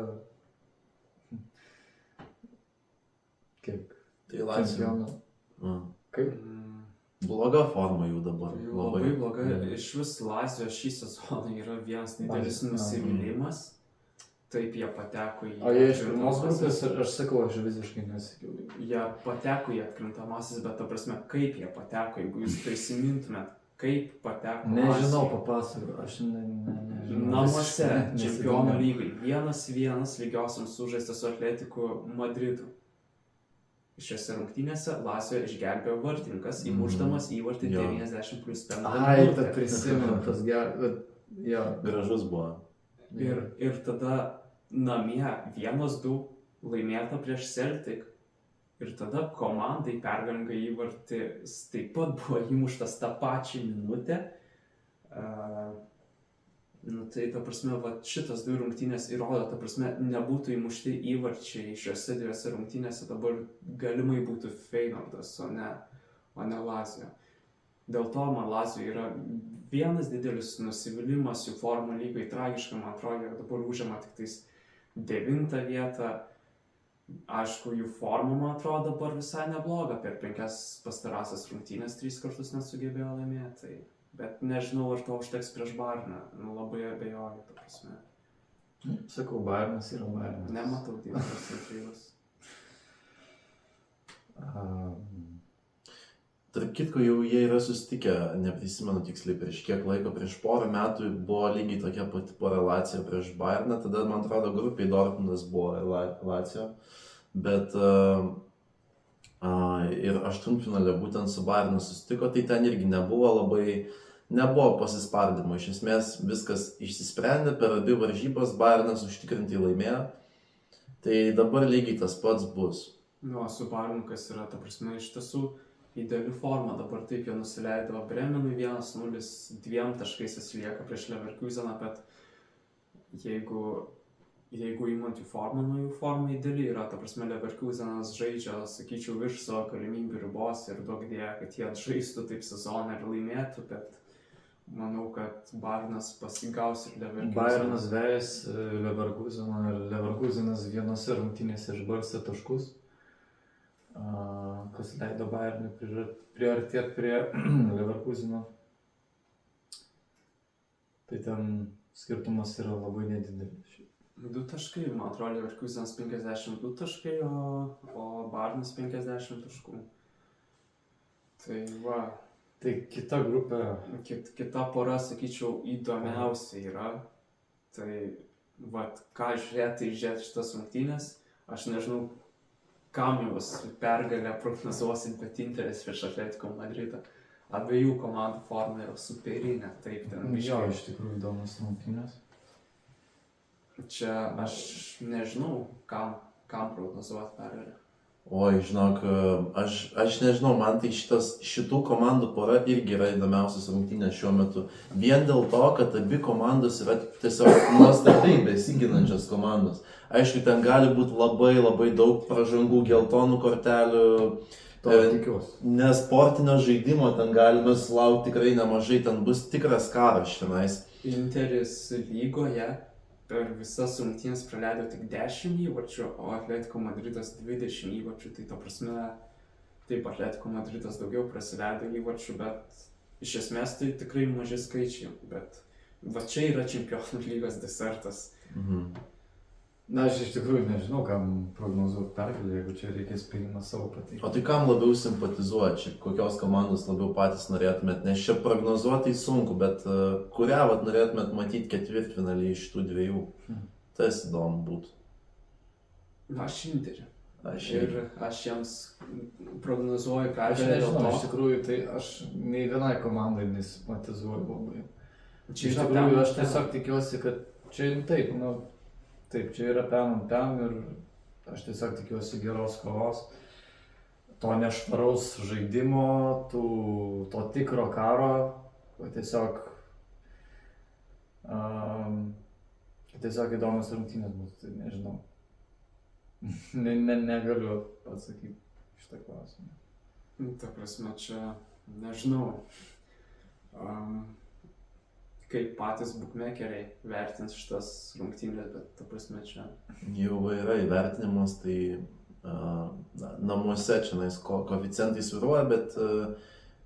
Kaip? Tai Lazio. Kaip? Bloga forma jų dabar. Labai bloga. Iš vis Lazio šį sezoną yra vienas didelis nusivylimas. Taip jie pateko į... O jie iš pirmos grupės, aš sakau, aš visiškai nesakiau. Jie pateko į atkrintamasis, bet ta prasme, kaip jie pateko, jeigu jūs prisimintumėt, kaip pateko Lazio. Nežinau, papasakau, aš nežinau. Namuose, Čempionų lygai, 1-1 lygiosiam sužaistas su Atletiku Madridu. Šiose rungtynėse Lazio išgelbėjo vartininkas, įmušdamas įvartį 90+5. Ai, tad prisimenu, tas geras. Gražus buvo. Ir tada namie 1-2 laimėta prieš Celtic. Ir tada komandai pergalingą įvartį taip pat buvo įmuštas tą pačią minutę. Tai ta prasme, šitas 2 rungtynės įrodo, ta prasme, nebūtų įmušti įvarčiai šiose 2 rungtynėse, dabar galimai būtų Feyenoordas, o ne Lazio. Dėl to man Lazio yra vienas didelis nusivylimas, jų formų lygai tragiška, man atrodo, ir dabar užima tik tais 9 vietą. Aišku, jų forma, man atrodo, dabar visai nebloga, per 5 pastarąsias rungtynės 3 kartus nesugebėjo laimėti. Bet nežinau, ar to užteks prieš Bayerną, labai abejoju, ta prasme. Sakau, Bayernas yra Bayernas. Nematau didelės intrigos. Tarp kitko, jau jie yra susitikę, neprisimenu tiksliai prieš kiek laiko, prieš porą metų buvo lygiai tokia pati pora Lazio prieš Bayerną, tada, man atrodo, grupiai Dortmundas buvo Lazio, bet ir aštuntfinalė būtent su Bayernu susitiko, tai ten irgi nebuvo pasispardimo, iš esmės viskas išsisprendė, per abi varžybas Bayernas užtikrintai laimėjo, tai dabar lygiai tas pats bus. Su Bayernu, kas yra, ta prasme, iš tiesų ideali forma, dabar taip jie nusileido Bremenui 1-0, 2 taškais atsilieka prieš Leverkuseną, bet jeigu įmant jų formą, jų forma ideali yra, ta prasme, Leverkusenas žaidžia, sakyčiau, virš savo galimybių ribos ir daug dėja, kad jie žaistų taip sezoną ir laimėtų, bet manau, kad Bayernas pasigaus ir Leverkusenas. Bayernas vejęs Leverkuseną ir Leverkusenas vienose rungtynėse išbarstė taškus, kas leido Bayernui priartėti prie Leverkuseno. Tai ten skirtumas yra labai nedidelis. 2 taškai, man atrodo, Leverkusenas 52 taškai, o Bayernas 50 taškų. Tai va. Tai kita grupė. Kita pora, sakyčiau, įdomiausia yra. Tai va, ką žiūrėti šitas rungtynės, aš nežinau, kam jūs pergalę prognozuosit, bet Interis prieš Atletico Madridą. Abiejų komandų forma yra superinė, taip ten biškai. Jo, iš tikrųjų įdomus rungtynės. Čia aš nežinau, kam prognozuoti pergalę. Oi, žinok, aš nežinau, man tai šitų komandų pora irgi yra įdomiausias rungtynės šiuo metu. Vien dėl to, kad abi komandos yra tiesiog nuostabiai besiginančios komandos. Aišku, ten gali būti labai daug pražangų, geltonų kortelių, To tikiuosi. Nes sportinio žaidimo ten galime sulaukti tikrai nemažai, ten bus tikras karas šiandien. Interis lygoje per visas rungtynes praleido tik 10 įvarčių, o Atletico Madridas 20 įvarčių. Tai ta prasme, taip, Atletico Madridas daugiau prasileido įvarčių, bet iš esmės tai tikrai maži skaičiai. Bet va čia yra Čempionų lygos desertas. Na, aš iš tikrųjų nežinau, kam prognozuoti pergalę, jeigu čia reikės spėjimą savo pateikti. O tai kam labiau simpatizuoja, kokios komandos labiau patys norėtumėt, nes čia prognozuoti sunku, bet kurią norėtumėt matyti ketvirtfinalį iš tų dviejų, tas įdomu būtų. Aš Interį. Ir aš jiems prognozuoju pergalę. Aš nežinau, iš tikrųjų, tai aš nei vienai komandai nesimpatizuoju labai. Iš tikrųjų, aš tiesiog tikiuosi, kad čia taip, taip, čia yra pen ir aš tiesiog tikiuosi geros kovos, to nešvaraus žaidimo, to tikro karo, tiesiog įdomus rungtynės bus, tai nežinau. Negaliu pasakyti šitą klausimą. Ta prasme, čia nežinau. Kaip patys bookmakeriai vertins šitas rungtynės, bet ta prasme čia. Jau yra įvertinimas, tai namuose čia koeficientai svyruoja, bet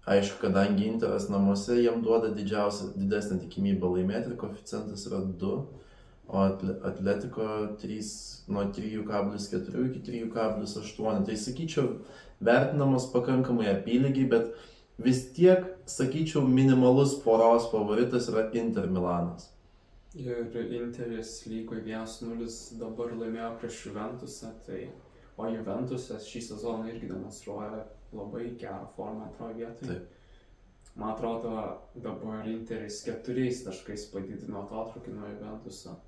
aišku, kadangi Interas namuose jam duoda didesnę tikimybę laimėti ir koeficientas yra 2, o Atletico 3, nuo 3,4 iki 3,8. Tai sakyčiau, vertinamas pakankamai apylygiai, bet vis tiek, sakyčiau, minimalus poros favoritas yra Inter Milanas. Ir Interis lygoje 1-0 dabar laimėjo prieš Juventusą, o Juventusas šį sezoną irgi demonstruoja labai gerą formą antroje vietoje. Man atrodo, dabar Interis 4 taškais padidino atotrūkį nuo Juventuso.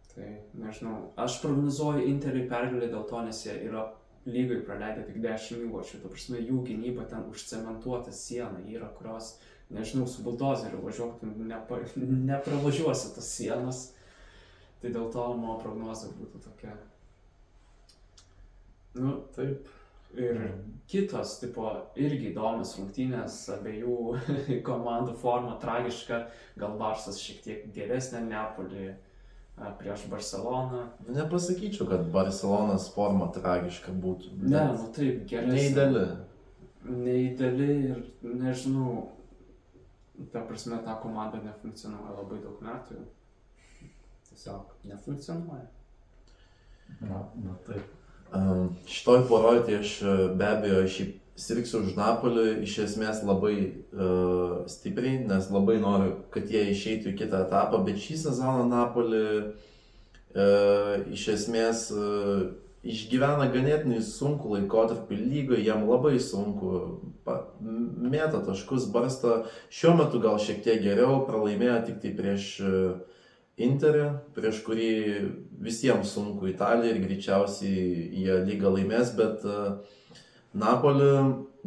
Tai nežinau, aš prognozuoju Interį pergalę dėl to, nes jie yra lygai praleidę tik 10 įvarčių. Ta prasme, jų gynyba ten užcementuota siena yra, kurios, nežinau, su buldozeriu važiuok, nepravažiuosi tas sienas. Tai dėl to mano prognozė būtų tokia. Taip. Ir kitos, irgi įdomios rungtynės, abiejų komandų forma tragiška, gal Barsas šiek tiek geresnė, Neapolį prieš Barceloną. Nepasakyčiau, kad Barcelonas forma tragiška būtų. Ne, taip, geresnė. Neįdali ir nežinau, ta prasme, ta komanda nefunkcionuoja labai daug metų. Tiesiog nefunkcionuoja. Taip. Šitoj poroj tai aš be abejo sirgsiu už Napolį iš esmės labai stipriai, nes labai noriu, kad jie išeitų į kitą etapą, bet šį sezoną Napolį iš esmės išgyvena ganėtinai sunku laikotarpį lygoje, jam labai sunku, mėta taškus, barsto, šiuo metu gal šiek tiek geriau, pralaimėjo tik tai prieš Interį, prieš kurį visiems sunku Italija ir greičiausiai jie lygą laimės, bet Napolį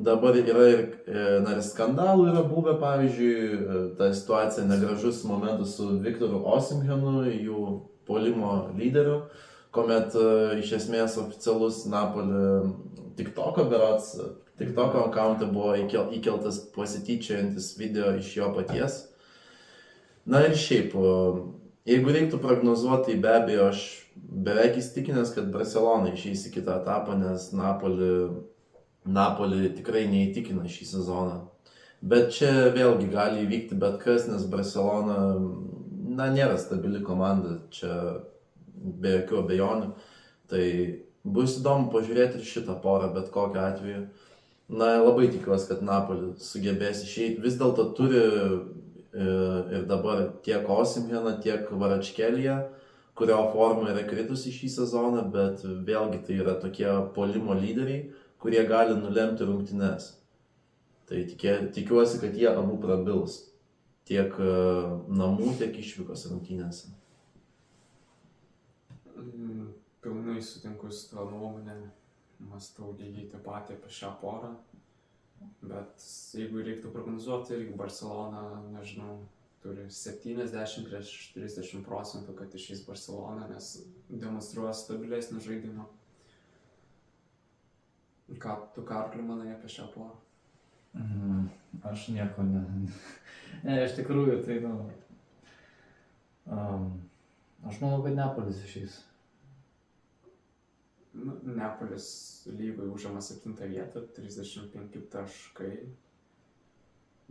dabar yra ir skandalų yra buvę, pavyzdžiui, ta situacija negražus momentas su Viktoru Osimhenu, jų puolimo lyderiu, kuomet iš esmės oficialus Napolį TikToko akauntą buvo įkeltas pasityčiojantis video iš jo paties. Na ir šiaip, jeigu reiktų prognozuoti, tai be abejo aš beveik įsitikinęs, kad Barcelona išeis į kitą etapą, nes Napolį tikrai neįtikina šį sezoną. Bet čia vėlgi gali įvykti bet kas, nes Barcelona nėra stabili komanda, čia be jokių abejonių. Tai bus įdomu pažiūrėti ir šitą porą, bet kokiu atveju. Labai tikiuosi, kad Napolį sugebės išeiti. Vis dėlto turi ir dabar tiek Osimheną, tiek Kvaratskhelia, kurio forma yra kritusi šį sezoną, bet vėlgi tai yra tokie puolimo lyderiai, kurie gali nulemti rungtynes. Tai tikiuosi, kad jie abu prabils tiek namų, tiek išvykos rungtynėse. Pilnai sutinku su tavo nuomonė, mąstau lygiai tą patį apie šią porą. Bet jeigu reiktų prognozuoti, irgi Barcelona, nežinau, turi 70 prieš 30%, kad išeis Barcelona, nes demonstruoja stabilesnį žaidimą. Ką tu, Karli, manai apie šią porą? Aš nieko ne. Ne, iš tikrųjų, tai, aš manau, kad Neapolis išeis. Neapolis lygoje užima 7 vietą, 35 taškai.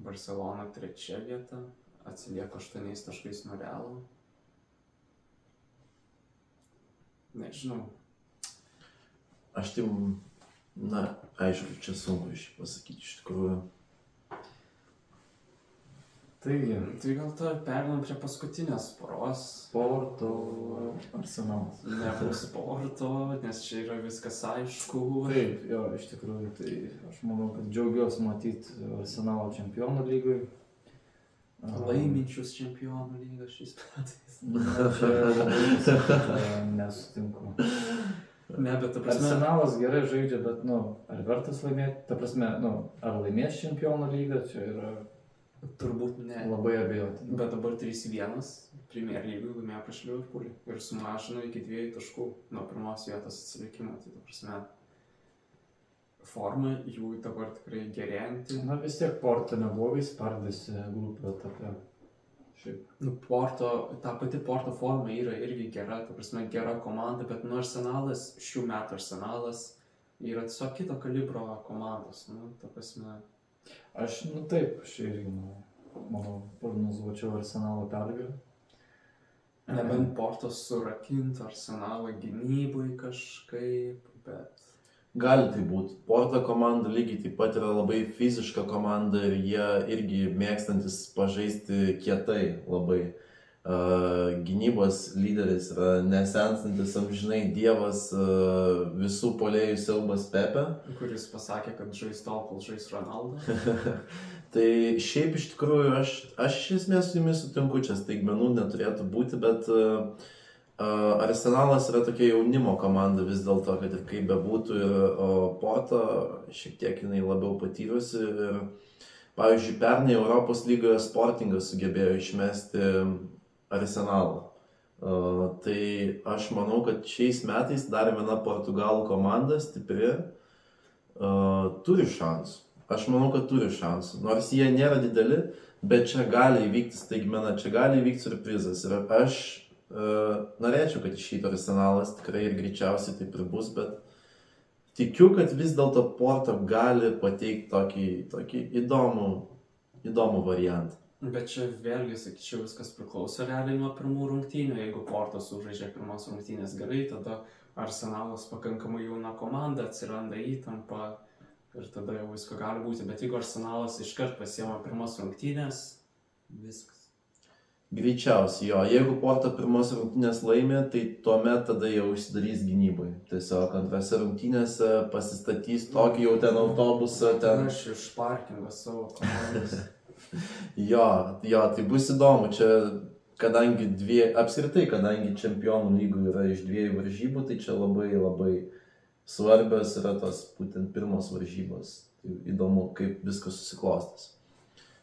Barcelona 3 vieta, atsilieka 8 taškais nuo Realo. Nežinau. Aš tai, aišku, čia sunku pasakyti iš tikrųjų. Taigi, Tai gal to perinam prie paskutinės poros. Porto, Arsenalas. Nebus Porto, nes čia yra viskas aišku. Taip, jo, iš tikrųjų, tai aš manau, kad džiaugiuosi matyti Arsenalo čempionų lygoj. Laiminčius čempionų lygą šiais metais. Čia nesutinku. Ne, bet ta prasme... Arsenalas gerai žaidžia, bet, ar vertas laimėti? Ta prasme, ar laimės čempionų lygą, čia yra... Turbūt ne. Labai abejotina. Bet dabar 3-1 Premier lygoj laimėjo prieš Liverpoolį ir sumažino iki 2 taškų nuo pirmos vietos atsilikimo. Tai ta prasme, forma jų dabar tikrai gerėjanti. Vis tiek Porto neblogai spardėsi grupio etape. Šiaip. Ta pati Porto forma yra irgi gera, ta prasme, gera komanda, bet Arsenalas, šių metų Arsenalas yra tiesiog kito kalibro komandos. Ta prasme... Aš, taip, aš irgi, manau, prognozuočiau Arsenalo pergalę. Nebent Porto surakintų Arsenalą gynybai kažkaip, bet... Gali tai būti. Porto komanda lygiai taip pat yra labai fiziška komanda ir jie irgi mėgstantis pažaisti kietai labai. Gynybos lyderis yra nesenstantis amžinai dievas visų puolėjų siaubas Pepe. Kuris pasakė, kad žais tol, kol žais Ronaldo. Tai šiaip iš tikrųjų aš iš esmės su jumis sutinku, čia staigmenų neturėtų būti, bet Arsenalas yra tokia jaunimo komanda vis dėlto, kad ir kaip bebūtų, ir Porto šiek tiek jinai labiau patyrusi. Ir, pavyzdžiui, pernai Europos lygoje Sportingas sugebėjo išmesti Arsenalą. Tai aš manau, kad šiais metais dar viena Portugalų komanda stipri turi šansų. Aš manau, kad turi šansų. Nors jie nėra dideli, bet čia gali įvykti staigmena, čia gali įvykti surprizas. Ir aš norėčiau, kad išeitų Arsenalas, tikrai ir greičiausiai taip ir bus, bet tikiu, kad vis dėlto Porto gali pateikti tokį įdomų variantą. Bet čia vėlgi, sakyčiau, viskas priklauso realiai nuo pirmų rungtynių. Jeigu Porto sužaidžia pirmas rungtynės gerai, tada Arsenalas pakankamai jauna komanda, atsiranda įtampa ir tada jau visko gali būti. Bet jeigu Arsenalas iškart pasiema pirmas rungtynės, viskas. Greičiausiai jo. Jeigu Porto pirmas rungtynės laimė, tai tuomet tada jau užsidarys gynybai. Tiesiog antrose rungtynėse pasistatys tokį jau ten autobusą. Aš iš parkingo savo komandos. Jo, tai bus įdomu. Čia, kadangi čempionų lygų yra iš 2 varžybų, tai čia labai svarbios yra tos būtent pirmos varžybos. Tai įdomu, kaip viskas susiklostys.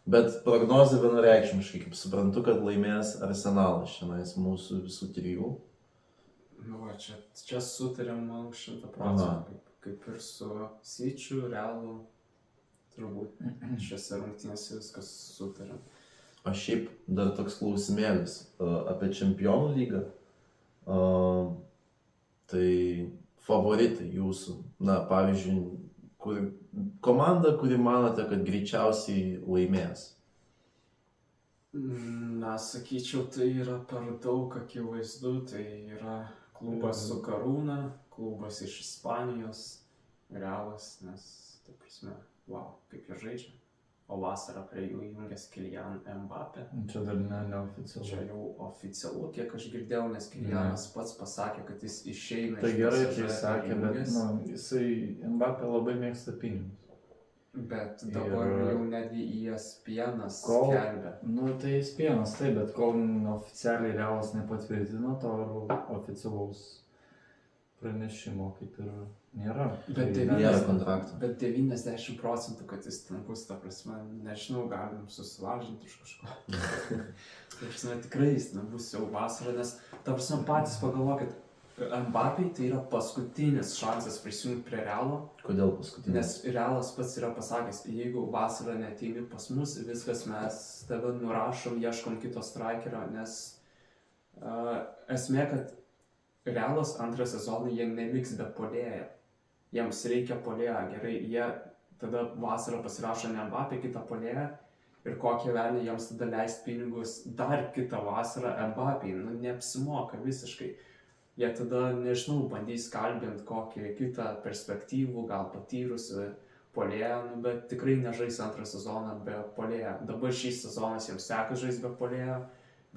Bet prognozė vienareikšmiškai, kaip suprantu, kad laimės Arsenalas šiandien mūsų visų 3. Čia sutarėm 100%, kaip ir su Sičiu, Realu. Turbūt šiose rungtynėse viskas sutarėm. O šiaip dar toks klausimėlis apie čempionų lygą. Tai favoritai jūsų. Pavyzdžiui, komanda, kuri manote, kad greičiausiai laimės. Sakyčiau, tai yra per daug akivaizdu. Tai yra klubas su Karūna, klubas iš Ispanijos, Realas, nes, ta prasme, wow, kaip jie žaidžia. O vasarą prie jų jungias Kylian Mbappé. Čia dar neoficialu. Čia jau oficialu, kiek aš girdėjau, nes Kylianas pats pasakė, kad jis išeina tai gerai, tai sakė, bet jisai Mbappé labai mėgsta pinigus. Bet dabar jau netgi ESPN'as skelbia. Tai ESPN'as, taip, bet kol oficialiai Realas nepatvirtino to oficialaus pranešimo kaip ir nėra. Bet nėra kontrakto. Bet 90%, kad jis ten bus, ta prasme, nežinau, galim susilažinti už kažko. Ta prasme, tikrai jis nebus jau vasarą, nes, ta prasme, patys pagalvokit, Mbappei tai yra paskutinis šansas prisijungti prie Realo, Kodėl paskutinis? nes Realas pats yra pasakęs, jeigu vasarą neateini pas mus, viskas mes tave nurašom, ieškom kito strikerio, nes esmė, kad Realas antrą sezoną jie neliks be puolėjo. Jiems reikia puolėjo, gerai, jie tada vasarą pasirašo ne Mbappei kitą puolėją ir kokie velniai jiems tada leist pinigus dar kitą vasarą Mbappei, neapsimoka visiškai. Jie tada, nežinau, bandys kalbinti kokį kitą perspektyvų, gal patyrusi puolėją, bet tikrai nežais antrą sezoną be puolėjo. Dabar šis sezonas jiems seka žais be puolėjo,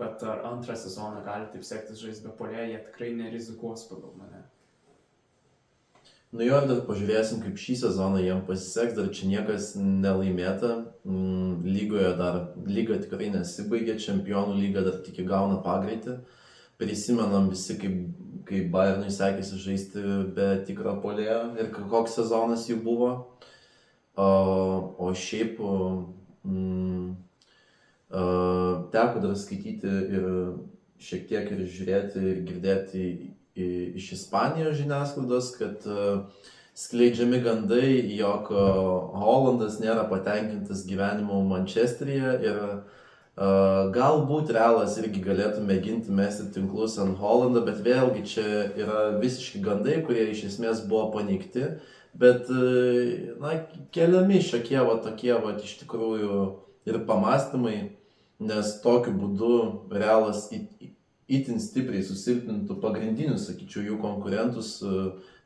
bet ar antrą sezoną gali taip sektis žais be puolėjo, jie tikrai nerizikuos pagal mane. Nu jo, dar pažiūrėsim, kaip šį sezoną jiem pasiseks, dar čia niekas nelaimėta. Lygoje dar, lyga tikrai nesibaigė, čempionų lyga dar tik įgauna pagreitį. Prisimenam visi, kaip Bayernui sekėsi žaisti be tikro puolėjo ir koks sezonas jų buvo. O šiaip teko dar skaityti ir šiek tiek ir žiūrėti ir girdėti iš Ispanijos žiniasklaidos, kad skleidžiami gandai, jog Holandas nėra patenkintas gyvenimu Mančesteryje ir galbūt Realas irgi galėtų mėginti mesti tinklus ant Holandą, bet vėlgi čia yra visiški gandai, kurie iš esmės buvo paneigti, bet keliami šiokie tokie iš tikrųjų ir pamastymai, nes tokiu būdu Realas itin stipriai susilpnintų pagrindinius, sakyčiau, jų konkurentus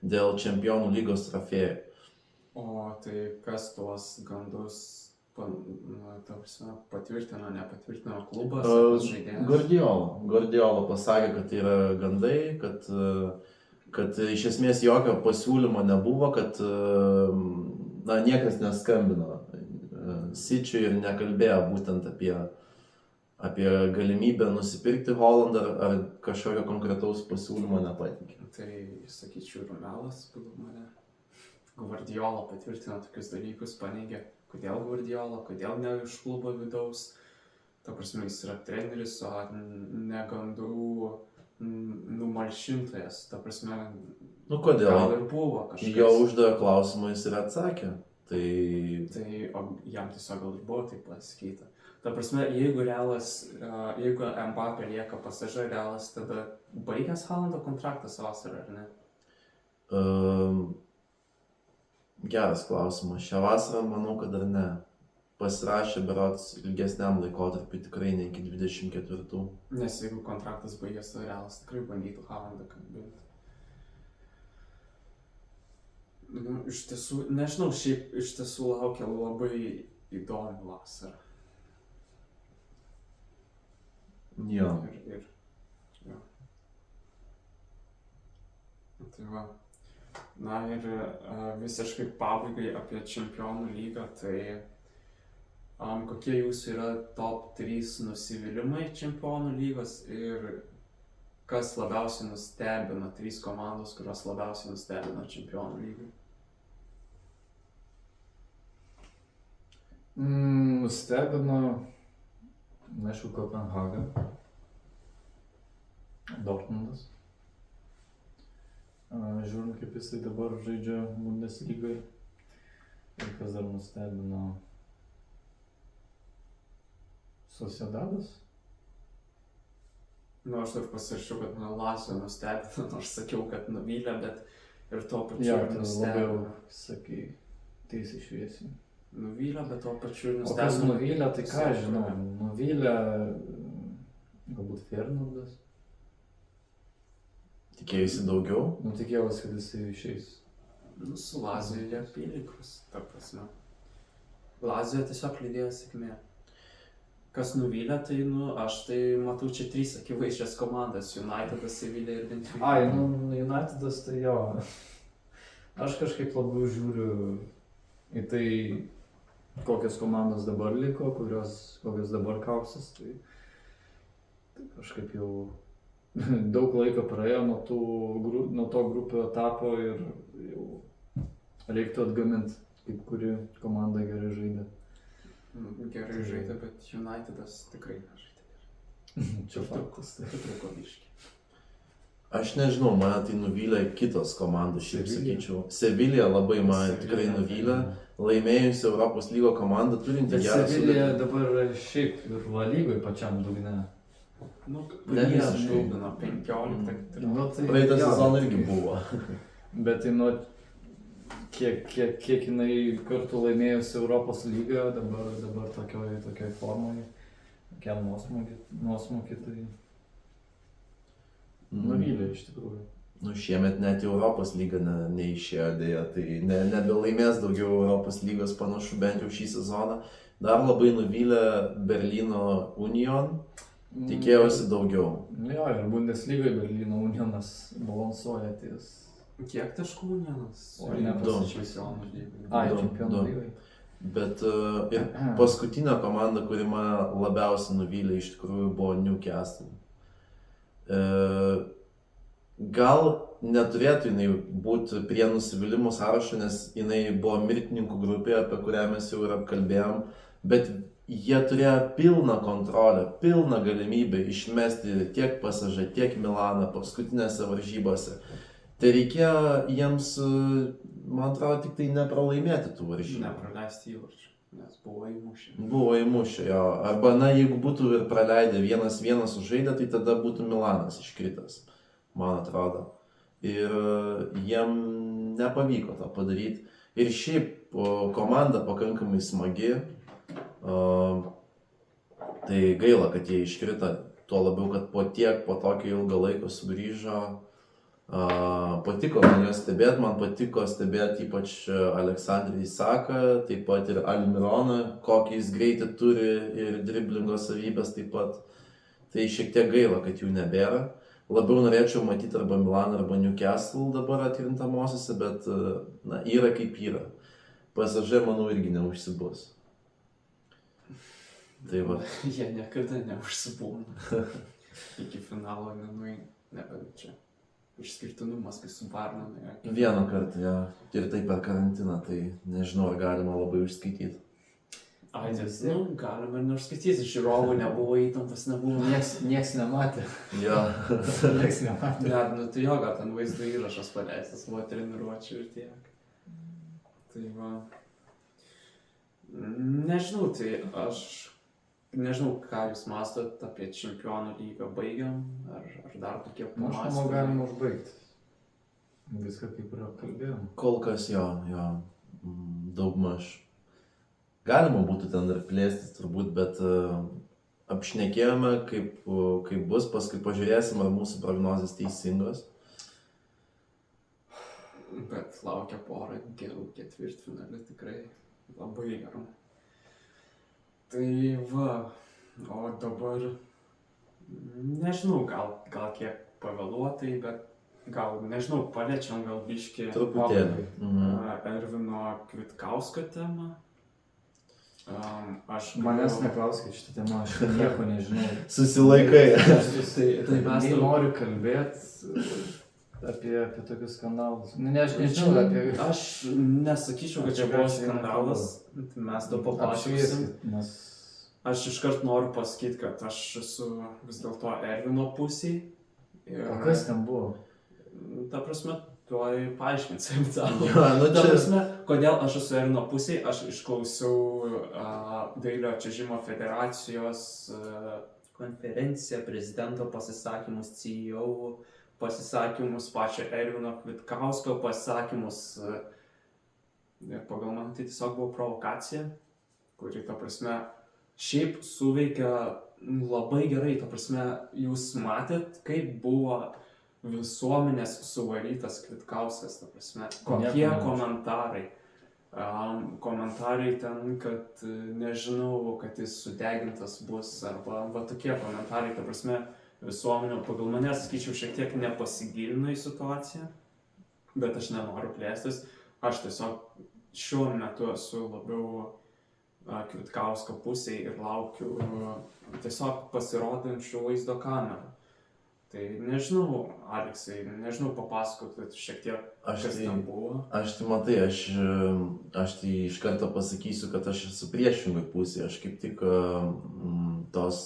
dėl čempionų lygos trofėjų. O tai kas tuos gandus patvirtino, nepatvirtino klubas, žaidėjas? Guardiola pasakė, kad tai yra gandai, kad iš esmės jokio pasiūlymo nebuvo, kad niekas neskambino City'ui ir nekalbėjo būtent apie galimybę nusipirkti Holandą ar kažkokio konkretaus pasiūlymo nepateikė. Tai, sakyčiau, melas, pagal mane. Guardiola patvirtino tokius dalykus, paneigė. Kodėl Guardiola, kodėl ne iš klubo vidaus. Ta prasme, jis yra treneris, o ne gandų numalšintojas. Ta prasme, kodėl? Gal ir buvo kažkas. Jo uždavė klausimą, jis ir atsakė. Tai jam tiesiog gal ir buvo taip pasakyta. Ta prasme, jeigu Mbappé lieka pasaža, Realas tada baigęs Haalando kontraktas vasarą, ar ne? Geras klausimas. Šią vasarą manau, kad dar ne. Pasirašė berods ilgesniam laikotarpiu, tikrai ne iki 24. Nes jeigu kontraktas baigęs, tai Realas tikrai bandytų Haalandą kalbėti. Iš tiesų, nežinau, šiaip iš tiesų laukia labai įdomi vasara. Jo. Jo. Tai va. Na ir visiškai pabaigai apie čempionų lygą, tai kokie jūsų yra top 3 nusivylimai čempionų lygos ir kas labiausiai nustebino, 3 komandos, kurios labiausiai nustebino čempionų lygai? Nustebino, aišku, Kopenhaga, Dortmundas. Žiūrint, kaip jisai dabar žaidžia Bundeslygai. Ir kas dar nustebino, Sociedadas. Aš dar pasirašiau, kad Lazio nustebino, nors sakiau, kad nuvylė, bet ir tuo pačiu Ja, nustebino. labiau, sakai, teisai šviesiai. Nuvylė, bet tuo pačiu ir O kas nustebino. nuvylė, tai ką žinau, nuvylė galbūt Fernandas. Tikėjusi daugiau? Tikėjausi, kad jisai išeis. Su Lazio jie apylygus, ta prasme. Lazio tiesiog lydėjo sėkmė. Kas nuvylė, tai aš tai matau čia 3 akivaizdžias komandas - Unitedas, Sevilla ir Benfica. Unitedas tai jo. Aš kažkaip labiau žiūriu į tai, kokios komandos dabar liko, kokios dabar kausis. Tai kažkaip jau daug laiko praėjo nuo to grupių etapo ir jau reiktų atgaminti, kaip kuri komanda gerai žaidė. Gerai žaidė, bet Unitedas tikrai nežaidė. Čia faktas. Trūko biškį. Aš nežinau, mane tai nuvylė kitos komandos, šiaip Sevilija? sakyčiau. Sevilija labai mane tikrai Sevilija, nuvylė, laimėjusi Europos lygo komandą, turinti Bet gerą Sevilija sudėtį. dabar šiaip ir La Lygoj pačiam dugne. Nu, Ne jie visiškai. žlugino 15. Nu, tai Praeitą jo, sezoną irgi buvo. Bet tai nuo kiek jinai kartų laimėjusi Europos lygą, dabar tokioj formoje, tokiam nuosmukį, tai nuvylė iš tikrųjų. Nu, šiemet net į Europos lygą neišėjo dėja, tai nebelaimės daugiau Europos lygos panašu bent jau šį sezoną. Dar labai nuvylė Berlyno Union, tikėjausi daugiau. Nu jo, ir Bundeslygoje Berlyno Unionas balansuoja ties. Kiek taškų vienas? Oi, ne, Čempionų lygoje. Ai, Du, čempionų du. lygoje. Bet ir paskutinė komanda, kuri mane labiausiai nuvylė, iš tikrųjų buvo Newcastle. Gal neturėtų jinai būti prie nusivylimų sąrašo, nes jinai buvo mirtininkų grupė, apie kurią mes jau ir apkalbėjom, bet jie turėjo pilną kontrolę, pilną galimybę išmesti tiek PSG, tiek Milaną paskutinėse varžybose. Tai reikėjo jiems, man atrodo, tik tai nepralaimėti tų varžybų. Nepraleisti įvarčių, nes buvo įmušę. Buvo įmušę jo. Arba, na, jeigu būtų ir praleidę 1-1 sužaidę, tai tada būtų Milanas iškritęs, man atrodo. Ir jiem nepavyko to padaryti. Ir šiaip komanda pakankamai smagi. Tai gaila, kad jie iškrito, tuo labiau, kad po tokio ilgo laiko sugrįžo. Patiko man juos stebėti, man patiko stebėti ypač Aleksandrį Isaką, taip pat ir Almironą, kokį jis greitį turi ir driblingo savybės taip pat. Tai šiek tiek gaila, kad jų nebėra. Labiau norėčiau matyti arba Milaną, arba Newcastle dabar atkrintamosiose, bet na, yra kaip yra. PSG, manau, irgi neužsibus. Tai va. Jie niekada neužsibūna. Iki finalo nenueina. Nebent čia. Išskirtinumas, kai su Barna nuėjo. Vieną kartą, ja. Ir tai per karantiną, tai nežinau, ar galima labai užskaityti. Ai, nu, galima ir neužskaityti, žiūrovų nebuvo įtampas, nebuvo. Nieks nematė. Ja. Nieks nematė. Ne, nu tai jo, gal ten vaizdo įrašas paleistas, buvo treniruočių ir tiek. Tai va. Nežinau, tai aš nežinau, ką jūs mąstot apie čempionų lygą, baigiam, ar dar kokie Aš manau, pamąstymai? galima užbaigti. Viską kaip ir apkalbėjom. Kol kas jo, daugmaž. Galima būtų ten dar plėstis turbūt, bet apšnekėjome, kaip bus, paskui pažiūrėsim, ar mūsų prognozės teisingos. Bet laukia porą gerų ketvirtfinalių, tikrai labai gerų. Tai va, o dabar, nežinau, gal kiek pavėluotai, bet gal, nežinau, paliečiam gal biškį Truputėlį. Ervino Kvitkausko temą. Manęs neklauskit šitą temą, aš nieko nežinau. Susilaikai. Tai mes Nei tau- noriu kalbėti apie tokius skandalus. Ne, aš nežinau apie... Aš nesakyčiau, kad čia Apie buvo ką čia eina skandalas, mes to papasakosim. Apšvieskit, nes... Aš iškart noriu pasakyti, kad aš esu vis dėlto Ervino pusėj. O kas ten buvo? Ta prasme, tuoj paaiškinsim tau. Ja, nu Ta čia... prasme, kodėl aš esu Ervino pusėj, aš išklausiau Dailiojo čiuožimo federacijos konferenciją, prezidento pasisakymus, CEO pasisakymus, pačio Ervino Kvitkausko pasisakymus. Ir pagal man tai tiesiog buvo provokacija, kuri, ta prasme, šiaip suveikia labai gerai. Ta prasme, jūs matėt, kaip buvo visuomenės suvarytas Kvitkauskas, ta prasme, kokie komentarai. Komentarai ten, kad nežinau, kad jis sudegintas bus, arba tokie komentarai, ta prasme, visuomenė, pagal mane, sakyčiau, šiek tiek nepasigilino į situaciją, bet aš nenoriu plėstis. Aš tiesiog šiuo metu esu labiau Kvitkausko pusėje ir laukiu tiesiog pasirodančių vaizdo kamerų. Tai nežinau, Aleksai, nežinau, papasakot šiek tiek, kas ten buvo. Aš tai matai, aš tai iš karto pasakysiu, kad aš esu priešingai pusėje. Aš kaip tik tos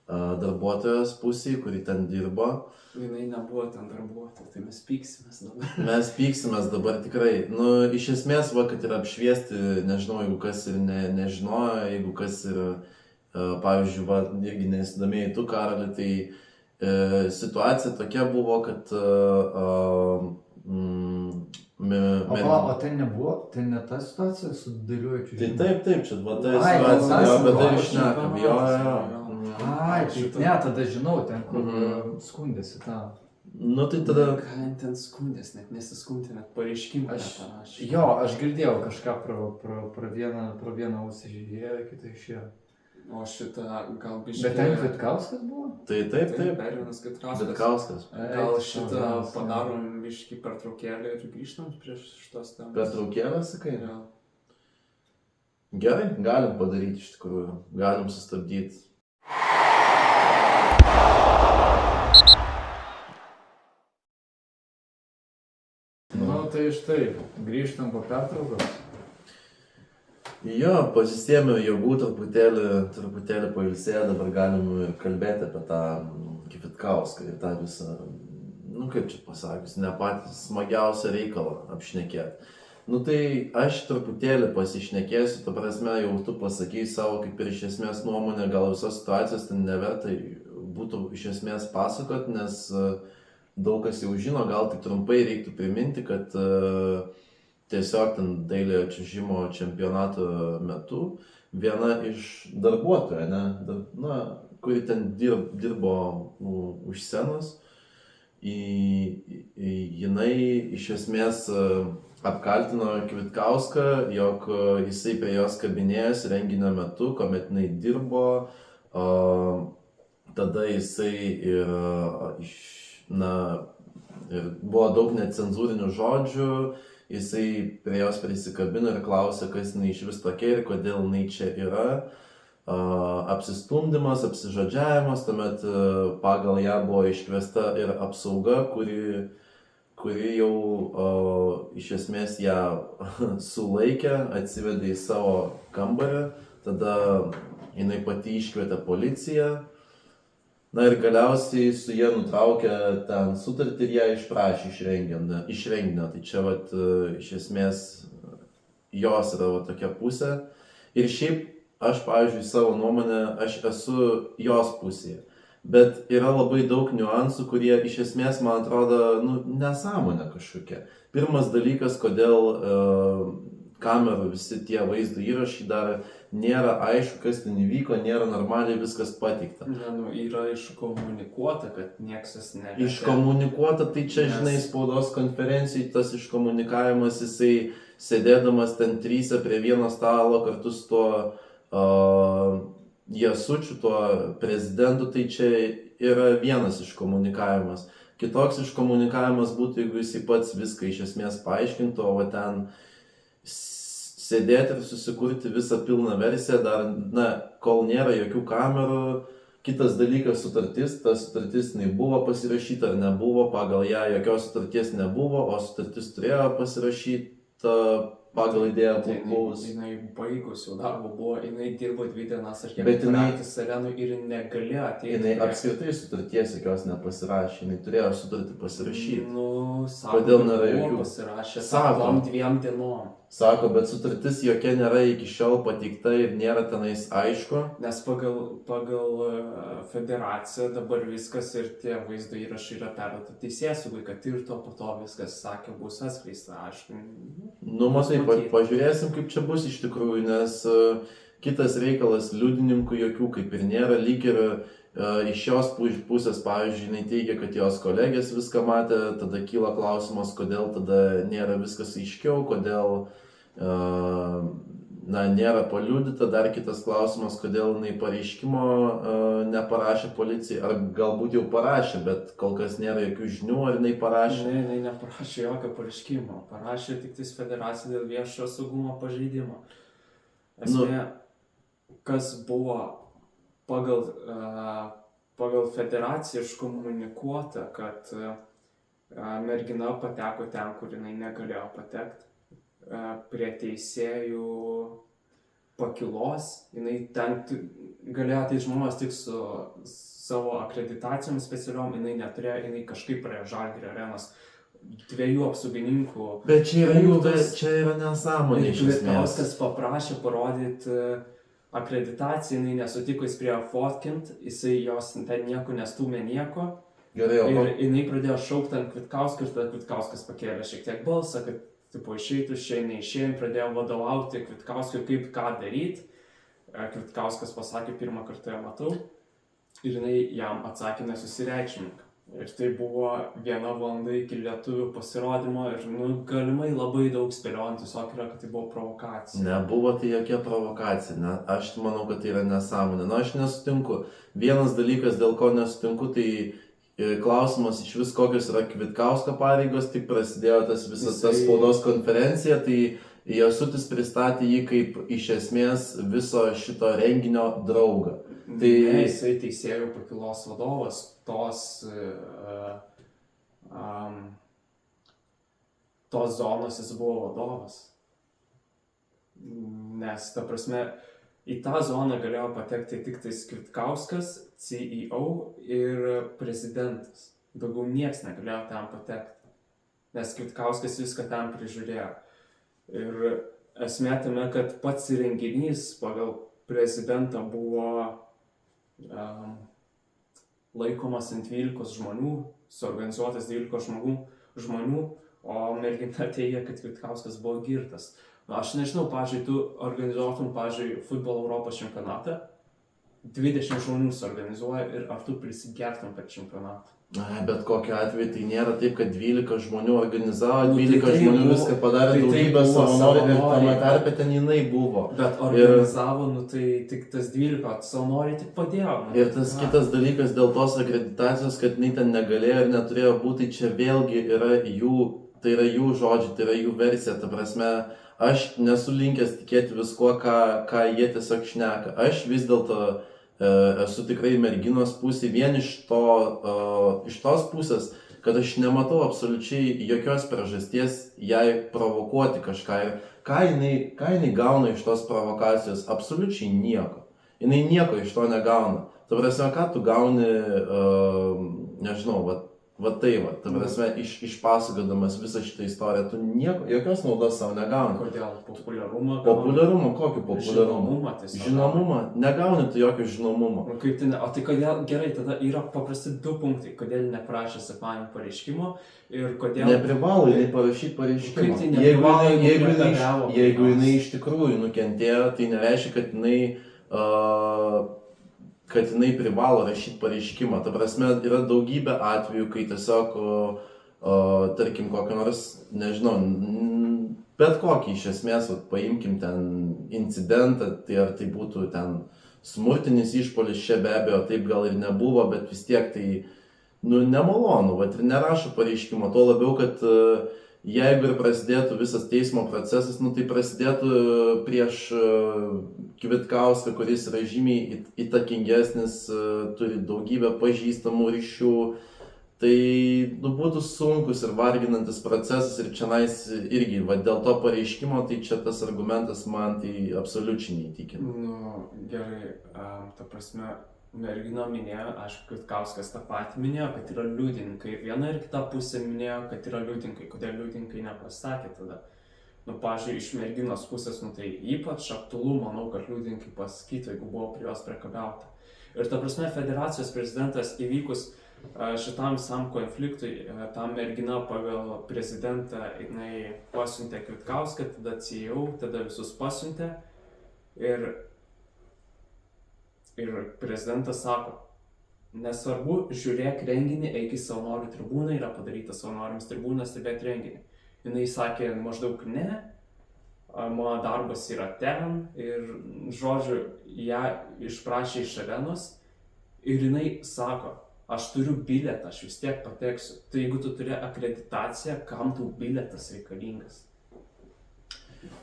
darbuotojos pusėje, kuri ten dirbo. Jinai nebuvo ten darbuotoja, tai mes pyksimės dabar. Mes pyksimės dabar tikrai. Nu, iš esmės, va, kad ir apšviesti, nežinau, jeigu kas ir nežinojo, jeigu kas ir, pavyzdžiui, va, irgi nesidomėjai tu, Karali, tai situacija tokia buvo, kad O ten nebuvo, ten ne ta situacija su dideliuoju čiūžiniu? Tai taip, čia va ta Ai, situacija, jo, bet tai aš išnekam, jo. Ai, tai ne, tada žinau, ten kur skundėsi tą. Nu, tai tada... Ką ten skundės, net nesiskundė, net pareiškimą neparašė. Jo, aš girdėjau kažką pro vieną ausį žiūrėjo, kitą išėjo. O šitą gal biškį... Bet ten Kvitkauskas buvo? Tai taip. Pervinas Kvitkauskas. Vitkauskas. Gal šitą padarom biškį pertraukėlį ir grįžtam prieš šitos temos. Pertraukėlę, sakai? Jo. Gerai, galim padaryti iš tikrųjų. Galim sustabdyti. Nu, tai štai, grįžtam po pertraukos. Jo, pasisėmiau jėgų truputėlį pailsėję, dabar galim ir kalbėti apie tą Kvitkauską ir tą visą, nu kaip čia pasakius, ne patį smagiausią reikalą apšnekėti. Nu tai aš truputėlį pasišnekėsiu, ta prasme, jau tu pasakai savo kaip ir iš esmės nuomonę, gal visos situacijos ten neverta būtų iš esmės pasakot, nes daug kas jau žino, gal tik trumpai reiktų priminti, kad tiesiog ten dailiojo čiuožimo čempionato metu viena iš darbuotojų, kuri ten dirbo už scenos, jinai iš esmės apkaltino Kvitkauską, jog jisai prie jos kabinėjęs renginio metu, kuomet jinai dirbo, tada jisai ir buvo daug necenzūrinių žodžių, jisai prie jos prisikabino ir klausė, kas jinai iš vis tokia ir kodėl jinai čia yra. Apsistumdymas, apsižodžiavimas, tuomet pagal ją buvo iškviesta ir apsauga, kuri jau iš esmės ją sulaikė, atsivedė į savo kambarį, tada jinai pati iškvietė policiją. Na ir galiausiai su jie nutraukė ten sutartį ir ją išprašė iš renginio. Tai čia vat iš esmės jos yra tokia pusė. Ir šiaip aš, pavyzdžiui, savo nuomonę, aš esu jos pusėje. Bet yra labai daug niuansų, kurie iš esmės, man atrodo, nesąmonė kažkokia. Pirmas dalykas, kodėl kamerų visi tie vaizdo įrašai dar nėra aišku, kas ten įvyko, nėra normaliai viskas pateikta. Yra iškomunikuota, kad niekas neveikia. Iškomunikuota, tai čia, žinai, spaudos konferencijai tas iškomunikavimas, jisai sėdėdamas ten tryse prie vieno stalo kartu su tuo Jasučiu, tuo prezidentu, tai čia yra vienas iškomunikavimas. Kitoks iškomunikavimas būtų, jeigu jisai pats viską iš esmės paaiškintų, o ten sėdėti ir susikurti visą pilną versiją, dar, kol nėra jokių kamerų. Kitas dalykas sutartis, ta sutartis buvo pasirašyta ar nebuvo, pagal ją jokios sutarties nebuvo, o sutartis turėjo pasirašyta pagal idėją buvus. Jinai baigus jau darbo buvo, jinai dirbo 2 dienas, aš Bet jinai Selenų ir negalėjo ateiti. Jinai apskritai sutarties jokios nepasirašė, jinai turėjo sutartį pasirašyti. Sako, kodėl nėra jokių? Pasirašė, Sako. 2 dienom. Sako, bet sutartis jokia nėra iki šiol pateikta ir nėra tenais aišku. Nes pagal federaciją dabar viskas ir tie vaizdo įrašai yra perduota teisėsaugai, kad ir to po to viskas, sakė, bus atskleista, aišku. Matai, pažiūrėsim, kaip čia bus iš tikrųjų, nes kitas reikalas liudininkų jokių kaip ir nėra, lyg ir iš jos pusės, pavyzdžiui, jinai teigia, kad jos kolegės viską matė, tada kyla klausimas, kodėl tada nėra viskas aiškiau, kodėl nėra paliudyta, dar kitas klausimas, kodėl jinai pareiškimo neparašė policijai, ar galbūt jau parašė, bet kol kas nėra jokių žinių, ar jinai parašė. Ne, jinai neparašė jokio pareiškimo, parašė tik tais federacija dėl viešojo saugumo pažeidimo. Esmė, kas buvo pagal federaciją iškomunikuota, kad mergina pateko ten, kur jinai negalėjo patekti. Prie teisėjų pakilos, jinai ten galėjo tai žmonės tik su savo akreditacijom specialiom, jinai neturėjo, jinai kažkaip praėjo Žalgirio arenos 2 apsaugininkų. Bet čia yra nesąmonė iš esmės. Kvitkauskas paprašė parodyti akreditaciją, jinai nesutiko, jis prie fotkint, jisai jos ten nieko nestūmė nieko. Gerai, ir jinai pradėjo šaukti ant Kvitkauską ir tada Kvitkauskas pakėlė šiek tiek balsą, kad tipo išeitų, neišėjim, pradėjo vadovauti Kvitkauskui, kaip ką daryti. Kvitkauskas pasakė, pirmą kartą ją matau ir jinai jam atsakė nesusireikšmink. Ir tai buvo 1 valanda iki lietuvių pasirodymo ir galimai labai daug spėliojant, tiesiog yra, kad tai buvo provokacija. Nebuvo tai jokia provokacija, aš manau, kad tai yra nesąmonė. Aš nesutinku. Vienas dalykas, dėl ko nesutinku, tai klausimas iš vis kokios yra Kvitkausko pareigos, tik prasidėjo tas visas tas spaudos konferencija, tai Jasutis pristatė jį kaip iš esmės viso šito renginio draugą. Tai jisai teisėjų pakilos vadovas, tos zonos jis buvo vadovas. Nes, ta prasme, į tą zoną galėjo patekti tik tais Kvitkauskas, CEO ir prezidentas. Daugiau nieks negalėjo ten patekti, nes Kvitkauskas viską ten prižiūrėjo. Ir esmė tame, kad pats renginys pagal prezidentą buvo laikomas ant 12 žmonių, suorganizuotas 12 žmonių, o mergina teigia, kad Kvitkauskas buvo girtas. Aš nežinau, pavyzdžiui, tu organizuotum, futbolo Europos čempionatą, 20 žmonių suorganizuoja ir ar tu prisigertum per čempionatą? Bet kokiu atveju tai nėra taip, kad 12 žmonių organizavo, 12 žmonių viską padarė, daugybę savanorių ir tame tarpe ten jinai buvo. Bet organizavo, tai tik tas 12 savanoriai tik padėjo. Ir tas kitas dalykas dėl tos akreditacijos, kad jinai ten negalėjo ir neturėjo būti, tai čia vėlgi yra tai yra jų žodžiai, tai yra jų versija. Ta prasme, aš nesu linkęs tikėti viskuo, ką jie tiesiog šneka. Aš vis dėlto esu tikrai merginos pusė, vien iš tos pusės, kad aš nematau absoliučiai jokios priežasties jai provokuoti kažką. Ir ką jinai gauna iš tos provokacijos? Absoliučiai nieko. Jinai nieko iš to negauna. Ta prasme, ką tu gauni, nežinau, ta prasme, išpasakodamas visą šitą istoriją, tu jokios naudos savo negauni. Kodėl? Populiarumą? Populiarumą? Kokį populiarumą? Žinomumą tiesiog. Žinomumą? Negauni tu jokio žinomumo. Kaip tai o tai kodėl, gerai, tada yra paprasti 2 punktai. Kodėl neprašė sekmadienio pareiškimo ir kodėl... Neprivalo jinai parašyti pareiškimą. Kaip tai neprivalo, jeigu jinai iš tikrųjų nukentėjo, tai nereiškia, kad jinai privalo rašyti pareiškimą. Ta prasme, yra daugybė atvejų, kai tiesiog, tarkim, kokį nors, nežinau, bet kokį iš esmės, paimkim ten incidentą, tai ar tai būtų ten smurtinis išpuolis, čia be abejo, taip gal ir nebuvo, bet vis tiek tai, nemalonu, ir nerašo pareiškimo, tuo labiau, kad jeigu ir prasidėtų visas teismo procesas, tai prasidėtų prieš Kvitkauską, kuris yra žymiai įtakingesnis, turi daugybę pažįstamų ryšių. Tai būtų sunkus ir varginantis procesas ir čionais irgi, dėl to pareiškimo, tai čia tas argumentas man tai absoliučiai neįtikina. Gerai, ta prasme, mergina minėjo, aišku, Kvitkauskas tą patį minėjo, kad yra liudininkai. Viena ir kita pusė minėjo, kad yra liudininkai. Kodėl liudininkai nepasakė tada? Pavyzdžiui, iš merginos pusės, tai ypač aktualu, manau, kad liudininkai pasakytų, jeigu buvo prie jos priekabiauta. Ir ta prasme, federacijos prezidentas įvykus šitam visam konfliktui, ta mergina pagal prezidentą, jinai pasiuntė Kvitkauską, tada CEO, tada visus pasiuntė. Ir prezidentas sako, nesvarbu, žiūrėk renginį, eik į savanorių tribūną, yra padaryta savanoriams tribūna, stebėti renginį. Jinai sakė maždaug ne, mano darbas yra ten ir, žodžiu, ją išprašė iš arenos ir jinai sako, aš turiu bilietą, aš vis tiek pateksiu. Tai jeigu tu turi akreditaciją, kam tau bilietas reikalingas?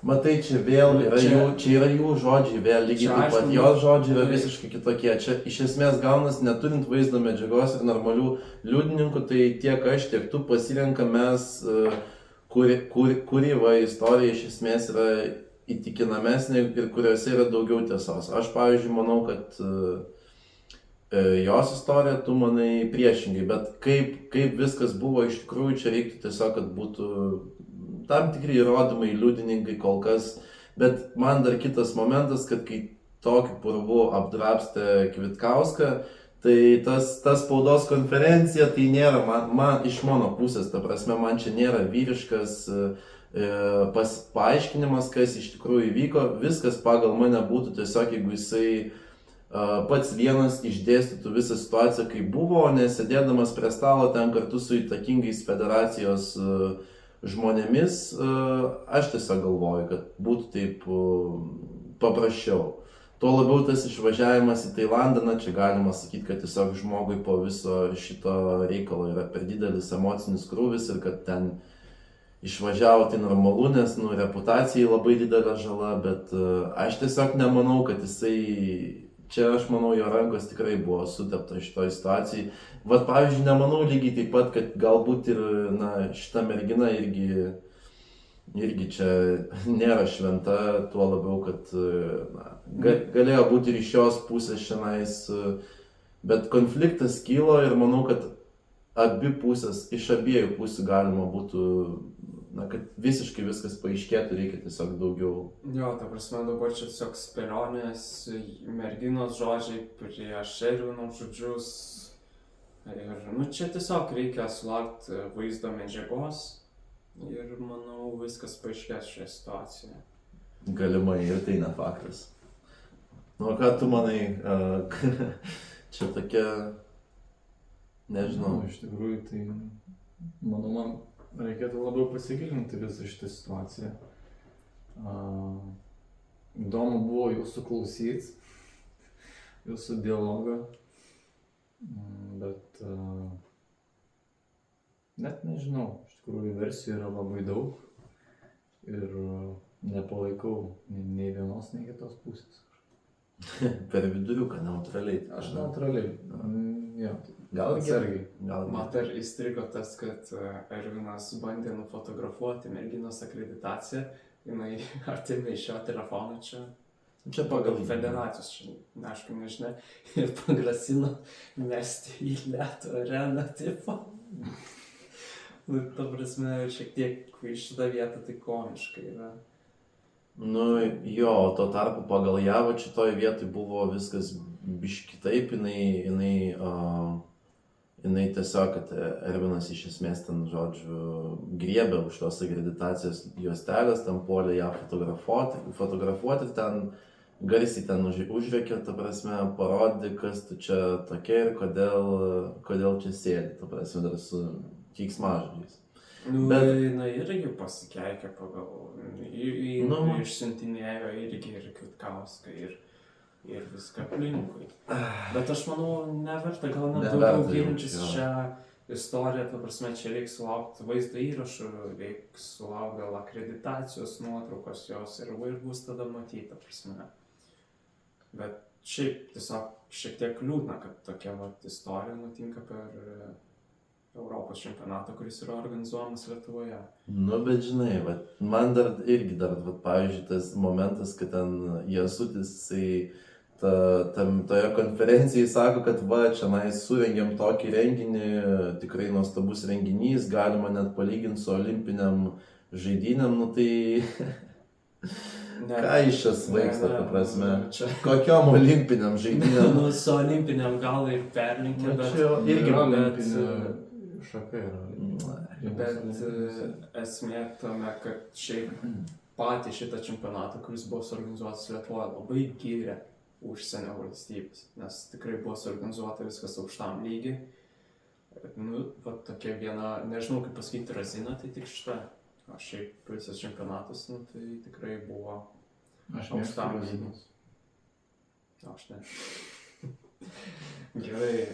Matai, čia vėl yra jų žodžiai, vėl lygiai taip pat, jos žodžiai yra visiškai kitokie. Čia iš esmės gaunas, neturint vaizdo medžiagos ir normalių liudininkų, tai tiek aš, tiek tu pasirenkam mes, kuri istorija iš esmės yra įtikinamesnė ir kuriuose yra daugiau tiesos. Aš, pavyzdžiui, manau, kad jos istorija, tu manai priešingai, bet kaip viskas buvo iš tikrųjų, čia reiktų tiesiog, kad būtų tam tikri įrodymai, liudininkai kol kas, bet man dar kitas momentas, kad kai tokiu purvu apdrabstė Kvitkauską, tai tas spaudos konferencija, tai nėra man iš mano pusės, ta prasme, man čia nėra vyriškas paaiškinimas, kas iš tikrųjų įvyko, viskas pagal mane būtų tiesiog, jeigu jisai pats vienas išdėstytų visą situaciją, kaip buvo, nesėdėdamas prie stalo ten kartu su įtakingais federacijos žmonėmis, aš tiesiog galvoju, kad būtų taip paprasčiau. Tuo labiau tas išvažiavimas į Tailandą, na čia galima sakyti, kad tiesiog žmogui po viso šito reikalo yra per didelis emocinis krūvis ir kad ten išvažiavo tai normalu, nes reputacijai labai didelė žala, bet aš tiesiog nemanau, kad jisai, čia aš manau, jo rankos tikrai buvo sutepta šitoj situacijai. Vat pavyzdžiui, nemanau lygiai taip pat, kad galbūt ir šita mergina irgi čia nėra šventa, tuo labiau, kad galėjo būti ir iš jos pusės šiandien, bet konfliktas kilo ir manau, kad iš abiejų pusių galima būtų, kad visiškai viskas paaiškėtų, reikia tiesiog daugiau. Jo, ta prasme, dabar čia tiesiog spėlionės, merginos žodžiai prieš Ervino žodžius. Ir čia tiesiog reikia sulaukti vaizdo medžiagos ir manau viskas paaiškės šioje situacijoje. Galimai ir tai ne faktas. Ką tu manai, čia tokia, nežinau. Iš tikrųjų, tai manau, man reikėtų labiau pasigilinti visą šitą situaciją. Įdomu buvo jūsų klausyti, jūsų dialogą, bet net nežinau, iš tikrųjų versijų yra labai daug ir nepalaikau nei vienos, nei kitos pusės. Per viduriuką, neutraliai. Aš neutraliai, jo. Gal atsargiai. Man dar įstrigo tas, kad Ervinas bandė nufotografuoti merginos akreditaciją, jinai atėmė iš jo telefoną čia pagal federacijos, aišku, nežinia, ir pagrasino mesti į Leto areną, tipo. Ta prasme, šiek tiek iš šitą vietą tai komiškai yra. Jo, tuo tarpu pagal ją, šitoj vietoj buvo viskas biški kitaip, jinai tiesiog, kad Ervinas iš esmės ten, žodžiu, griebė už tos akreditacijos juostelės, ten puolė ją fotografuoti ir ten garsiai ten užrėkė, ta prasme, parodė, kas tu čia tokia ir kodėl čia sėdi, ta prasme, dar su keiksmažodžiais. Jinai irgi pasikeikė pagal, išsiuntinėjo irgi ir Kvitkauską ir viską aplinkui. Bet aš manau, neverta gal net daugiau gilintis šią istoriją, ta prasme, čia reikia sulaukti vaizdo įrašų, reikia sulaukti gal akreditacijos nuotraukos jos ir bus tada matyti, ta prasme. Bet šiaip tiesiog šiek tiek liūdna, kad tokia istorija nutinka per Europos čempionatą, kuris yra organizuojamas Lietuvoje. Bet žinai, man irgi, pavyzdžiui, tas momentas, kad ten Jasutis, toje konferencijoje sako, kad čia surengėm tokį renginį, tikrai nuostabus renginys, galima net palyginti su olimpiniam žaidynėm, tai ką iš čia svaigsta, ta prasme, kokiom olimpiniam žaidynėm? Su olimpiniam gal ir perlinkė, bet irgi olimpinė šaka yra. Bet esmė tame, kad šiaip patį šitą čempionatą, kuris buvo suorganizuotas Lietuvoje, labai gyrė užsienio valstybės, nes tikrai buvo suorganizuota viskas aukštam lygiai. Tokia viena, nežinau kaip pasakyti, razina, tai tik šitą. O šiaip visas čempionatas, tai tikrai buvo aukštam lygiai. Aš ne. Gerai.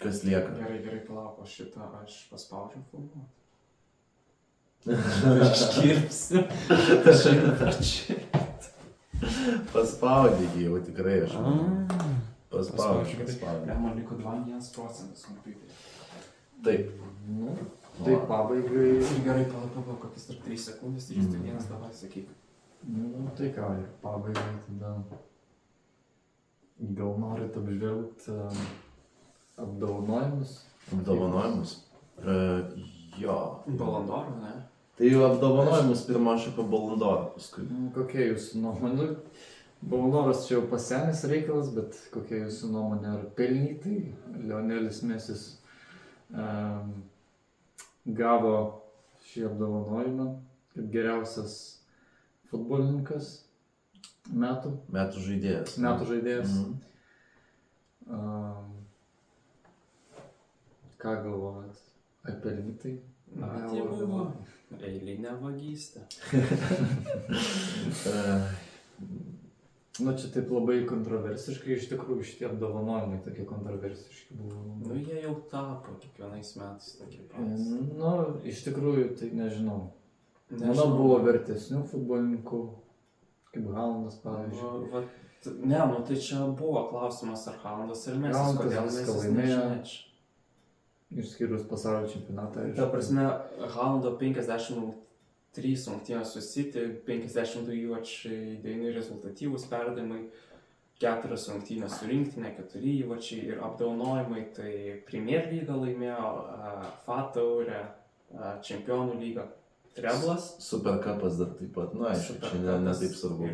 Kas lieka? Gerai, palauk, šitą aš paspaudžiu filmuoti. Iškirpsiu. Paspaudė jau tikrai aš. Paspaudžiu. Man liko 2,1% kompiuterį. Taip. Tai pabaigai. Gerai, palauk, kokias tarp 3 sekundės, 3, 2, 1, davai sakyk. Nu, tai ką, ir pabaigai tada gal norit apžvelgti apdovanojimus? Apdovanojimus? Jo. Balandorų, ne? Tai jau apdovanojimus pirmą aš apie Balandorą paskui. Kokia jūsų nuomonė? Balandoras čia jau pasenęs reikalas, bet kokia jūsų nuomonė, ar pelnytai Lionelis Mesis gavo šį apdovanojimą kaip geriausias futbolininkas metų? Metų žaidėjas. Metų žaidėjas. Ką galvojat? Ar pelnytai? Tai buvo eilinė vagystė. Nu, čia taip labai kontroversiškai, iš tikrųjų šitie apdovanojimai tokie kontroversiški buvo. Nu, jie jau tapo kiekvienais metais tokie patys. Nu, iš tikrųjų, tai nežinau. Manau, buvo vertesnių futbolininkų, kaip Haalandas, pavyzdžiui. Ne, nu tai čia buvo klausimas, ar Haalandas ir Mesis, kodėl Mesis nežinai. Išskyrus pasaulio čempionatą. Ta prasme, Haalando 53 rungtynės su City, 52 įvarčiai, 9 rezultatyvūs perdavimai, 4 rungtynės su rinktinė, 4 įvarčiai ir apdovanojimai. Tai Premier lygą laimėjo, FA taurę, Čempionų lygą, treblas. Superkapas dar taip pat, na, aišku, čia ne taip svarbu.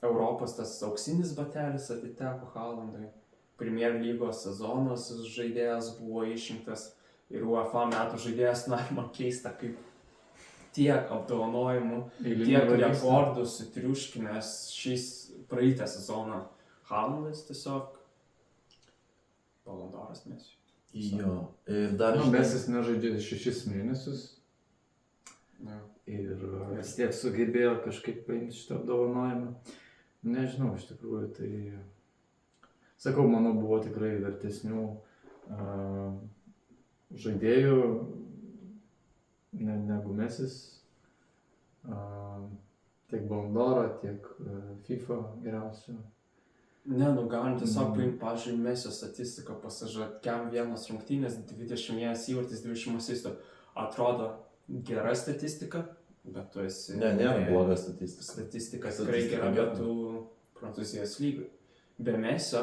Europos tas auksinis batelis atiteko Haalandui. Premier lygos sezonas žaidėjas buvo išrinktas ir UEFA metų žaidėjas, na, man keista, kaip tiek apdovanojimų, tiek rekordų sutriuškinęs šis praeitą sezoną Haalandas tiesiog Balandoras Mesiui. Jo, ir dar Mesis nežaidžia 6 mėnesius ir vis tiek sugebėjo kažkaip paimti šitą apdovanojimą. Nežinau, iš tikrųjų, tai... Sakau, manau, buvo tikrai vertesnių žaidėjų negu Mesis. Tiek Balandorą, tiek FIFA geriausių. Ne, nu galim tiesiog paimti, pavyzdžiui, Mesio statistiką, pasižiūrėti, kiam vienas rungtynės, 21 įvartis, 20 asistų. Atrodo gera statistika, bet tu esi... Ne, nėra bloga statistika. Statistika tikrai gera, bet tu Prancūzijos lygai. Be Mesio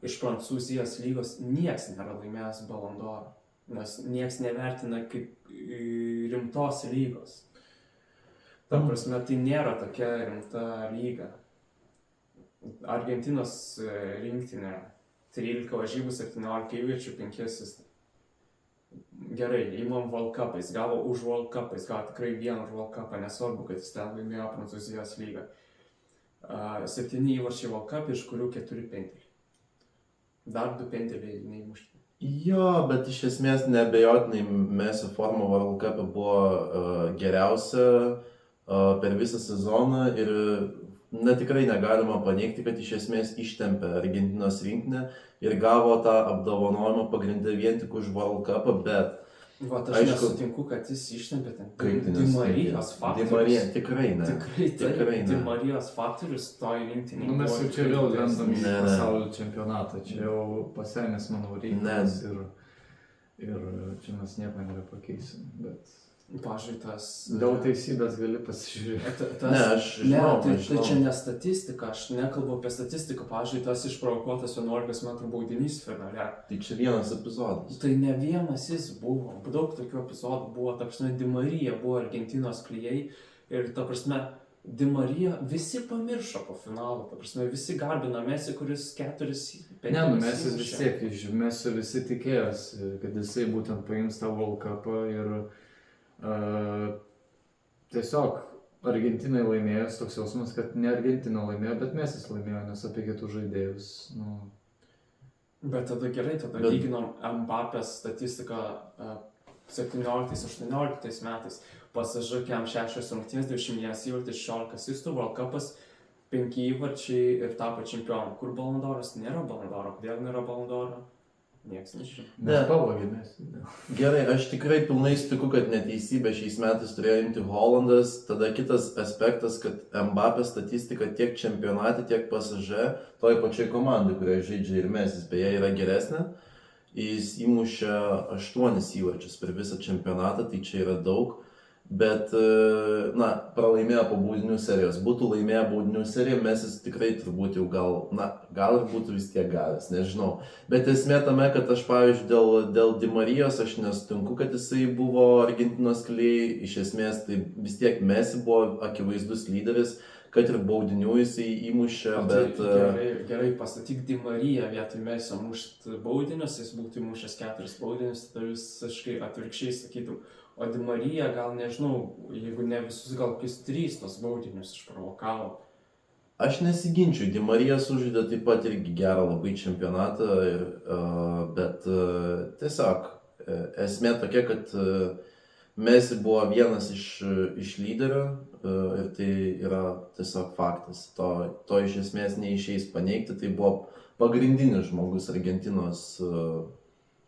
iš Prancūzijos lygos nieks nėra laimėjęs Balandorą, nes nieks nevertina kaip rimtos lygos. Ta prasme, tai nėra tokia rimta lyga. Argentinos rinktinė 13 varžybų, 17 įvarčių, 5 asistų. Gerai, įmam World Cupą, jis gavo už World Cupą, jis gavo tikrai vieną už World Cupą, nesvarbu, kad jis ten laimėjo Prancūzijos lygą. 7 įvarčiai World Cup, iš kurių 4 pendeliai. Dar 2 pendeliai neįmušti. Jo, bet iš esmės neabejotinai Mesio forma World Cup'e buvo geriausia per visą sezoną ir tikrai negalima paneigti, kad iš esmės ištempė Argentinos rinktinę ir gavo tą apdovanojimą pagrindę vien tik už World Cup'ą, bet... Vat aš nesutinku, kad jis ištempė ten. Di Marijos faktorius. Di Marija, tikrai ne. Tikrai Di Marijos faktorius toj rinktinėj. Nu, mes jau čia vėl lendam į pasaulio čempionatą, čia jau pasenęs, manau, reikalas ir čia mes nieko nebepakeisim, bet... Pavyzdžiui, tas... Daug teisybės gali pasižiūrėti. Ne, aš žinau. Tai čia ne statistika, aš nekalbu apie statistiką. Pavyzdžiui, tas išprovokuotas 11 metrų baudinys finale. Tai čia vienas epizodas. Tai ne vienas jis buvo. Daug tokių epizodų buvo. Ta prasme, Di Marija buvo Argentinos klijai. Ir ta prasme, Di Marija visi pamiršo po finalo. Ta prasme, visi garbino Mesį, kuris 4-5. Ne, Mesis vis tiek, iš Mesio visi tikėjosi, kad jisai būtent paims tą World Cupą ir... tiesiog Argentinai laimėjus toks jausmas, kad ne Argentina laimėjo, bet Mesis laimėjo, nes apie kitus žaidėjus. Nu. Bet tada gerai, lyginom Mbappės statistiką 17-18 metais. PSG kiam 6 rungtynės, 21 įvartis, 16 asistų, World Cupas 5 įvarčiai ir tapo čempionu. Kur Balandoras? Nėra Balandoro. Kodėl nėra Balandoro? Niekas nežino. Nes pavogė Mesį. Gerai, aš tikrai pilnai sutiku, kad neteisybė šiais metais turėjo imti Haalandas. Tada kitas aspektas, kad Mbappės statistika tiek čempionate, tiek PSG, toj pačioj komandai, kurioje žaidžia ir Mesis, beje, yra geresnė. Jis įmušė 8 įvarčius per visą čempionatą, tai čia yra daug. bet, na, pralaimėjo po baudinių serijos. Būtų laimėję baudinių seriją, Mesis tikrai turbūt jau gal ir būtų vis tiek gavęs, nežinau. Bet esmė tame, kad aš, pavyzdžiui, dėl Di Marijos aš nesutinku, kad jisai buvo Argentinos keliai. Iš esmės, tai vis tiek Messi buvo akivaizdus lyderis, kad ir baudinių jisai įmušė, bet... Gerai, pastatyk Di Mariją vietoj Mesio mušt baudinius, jis būtų įmušęs 4 baudinius, tada visiškai atvirkščiai sakytum. O Di Marija gal, nežinau, jeigu ne visus, gal 3 tos baudinius išprovokavo. Aš nesiginčiu, Di Marija sužaidė taip pat irgi gerą labai čempionatą, bet tiesiog esmė tokia, kad Messi buvo vienas iš lyderių ir tai yra tiesiog faktas. To iš esmės neišeis paneigti, tai buvo pagrindinis žmogus Argentinos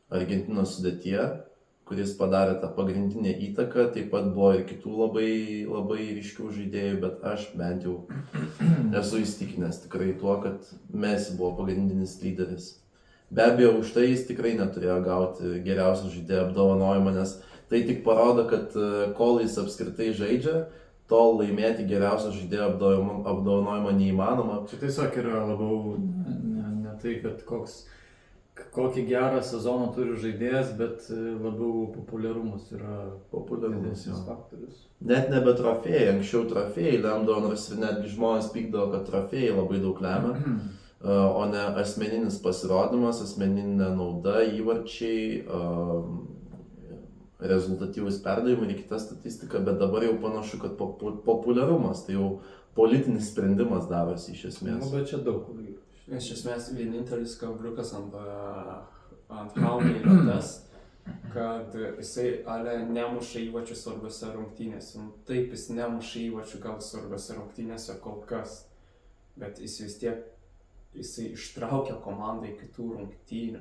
sudėtyje, kuris padarė tą pagrindinę įtaką, taip pat buvo ir kitų labai ryškių žaidėjų, bet aš bent jau esu įstikinęs tikrai tuo, kad Messi buvo pagrindinis lyderis. Be abejo, už tai jis tikrai neturėjo gauti geriausio žaidėjo apdovanojimą, nes tai tik parodo, kad kol jis apskritai žaidžia, tol laimėti geriausio žaidėjo apdovanojimą neįmanoma. Čia tiesiog yra labiau ne tai, kad kokį gerą sezoną turi žaidėjas, bet labiau populiarumas yra didesnis faktorius. Net nebe trofėjai, anksčiau trofėjai lemdavo, nors ir netgi žmonės pykdavo, kad trofėjai labai daug lemia, o ne asmeninis pasirodymas, asmeninė nauda, įvarčiai, rezultatyvus perdavimai ir kita statistika, bet dabar jau panašu, kad populiarumas, tai jau politinis sprendimas darosi iš esmės. Nu, bet čia daug kur yra. Iš esmės vienintelis kabliukas ant Halno yra tas, kad jisai nemuša įvačių svarbiose rungtynėse. Taip, jis nemuša įvačių gal svarbiose rungtynėse kol kas, bet jis vis tiek ištraukia komandą į kitų rungtynių.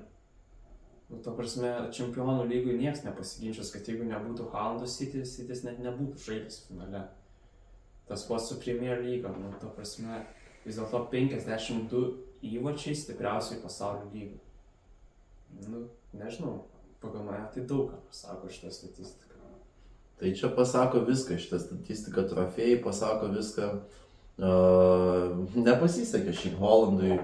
Ta prasme, čempionų lygoj nieks nepasiginčys, kad jeigu nebūtų Halno City's net nebūtų žaidęs finale. Tas pats su Premier Lyga, ta prasme, vis dėlto 52 įvarčiai stipriausiai pasaulio lygų. Nežinau, pagal mane tai daug ką pasako šitą statistiką. Tai čia pasako viską, šitą statistiką, trofėjai pasako viską. Nepasisekė šiaip Holandui,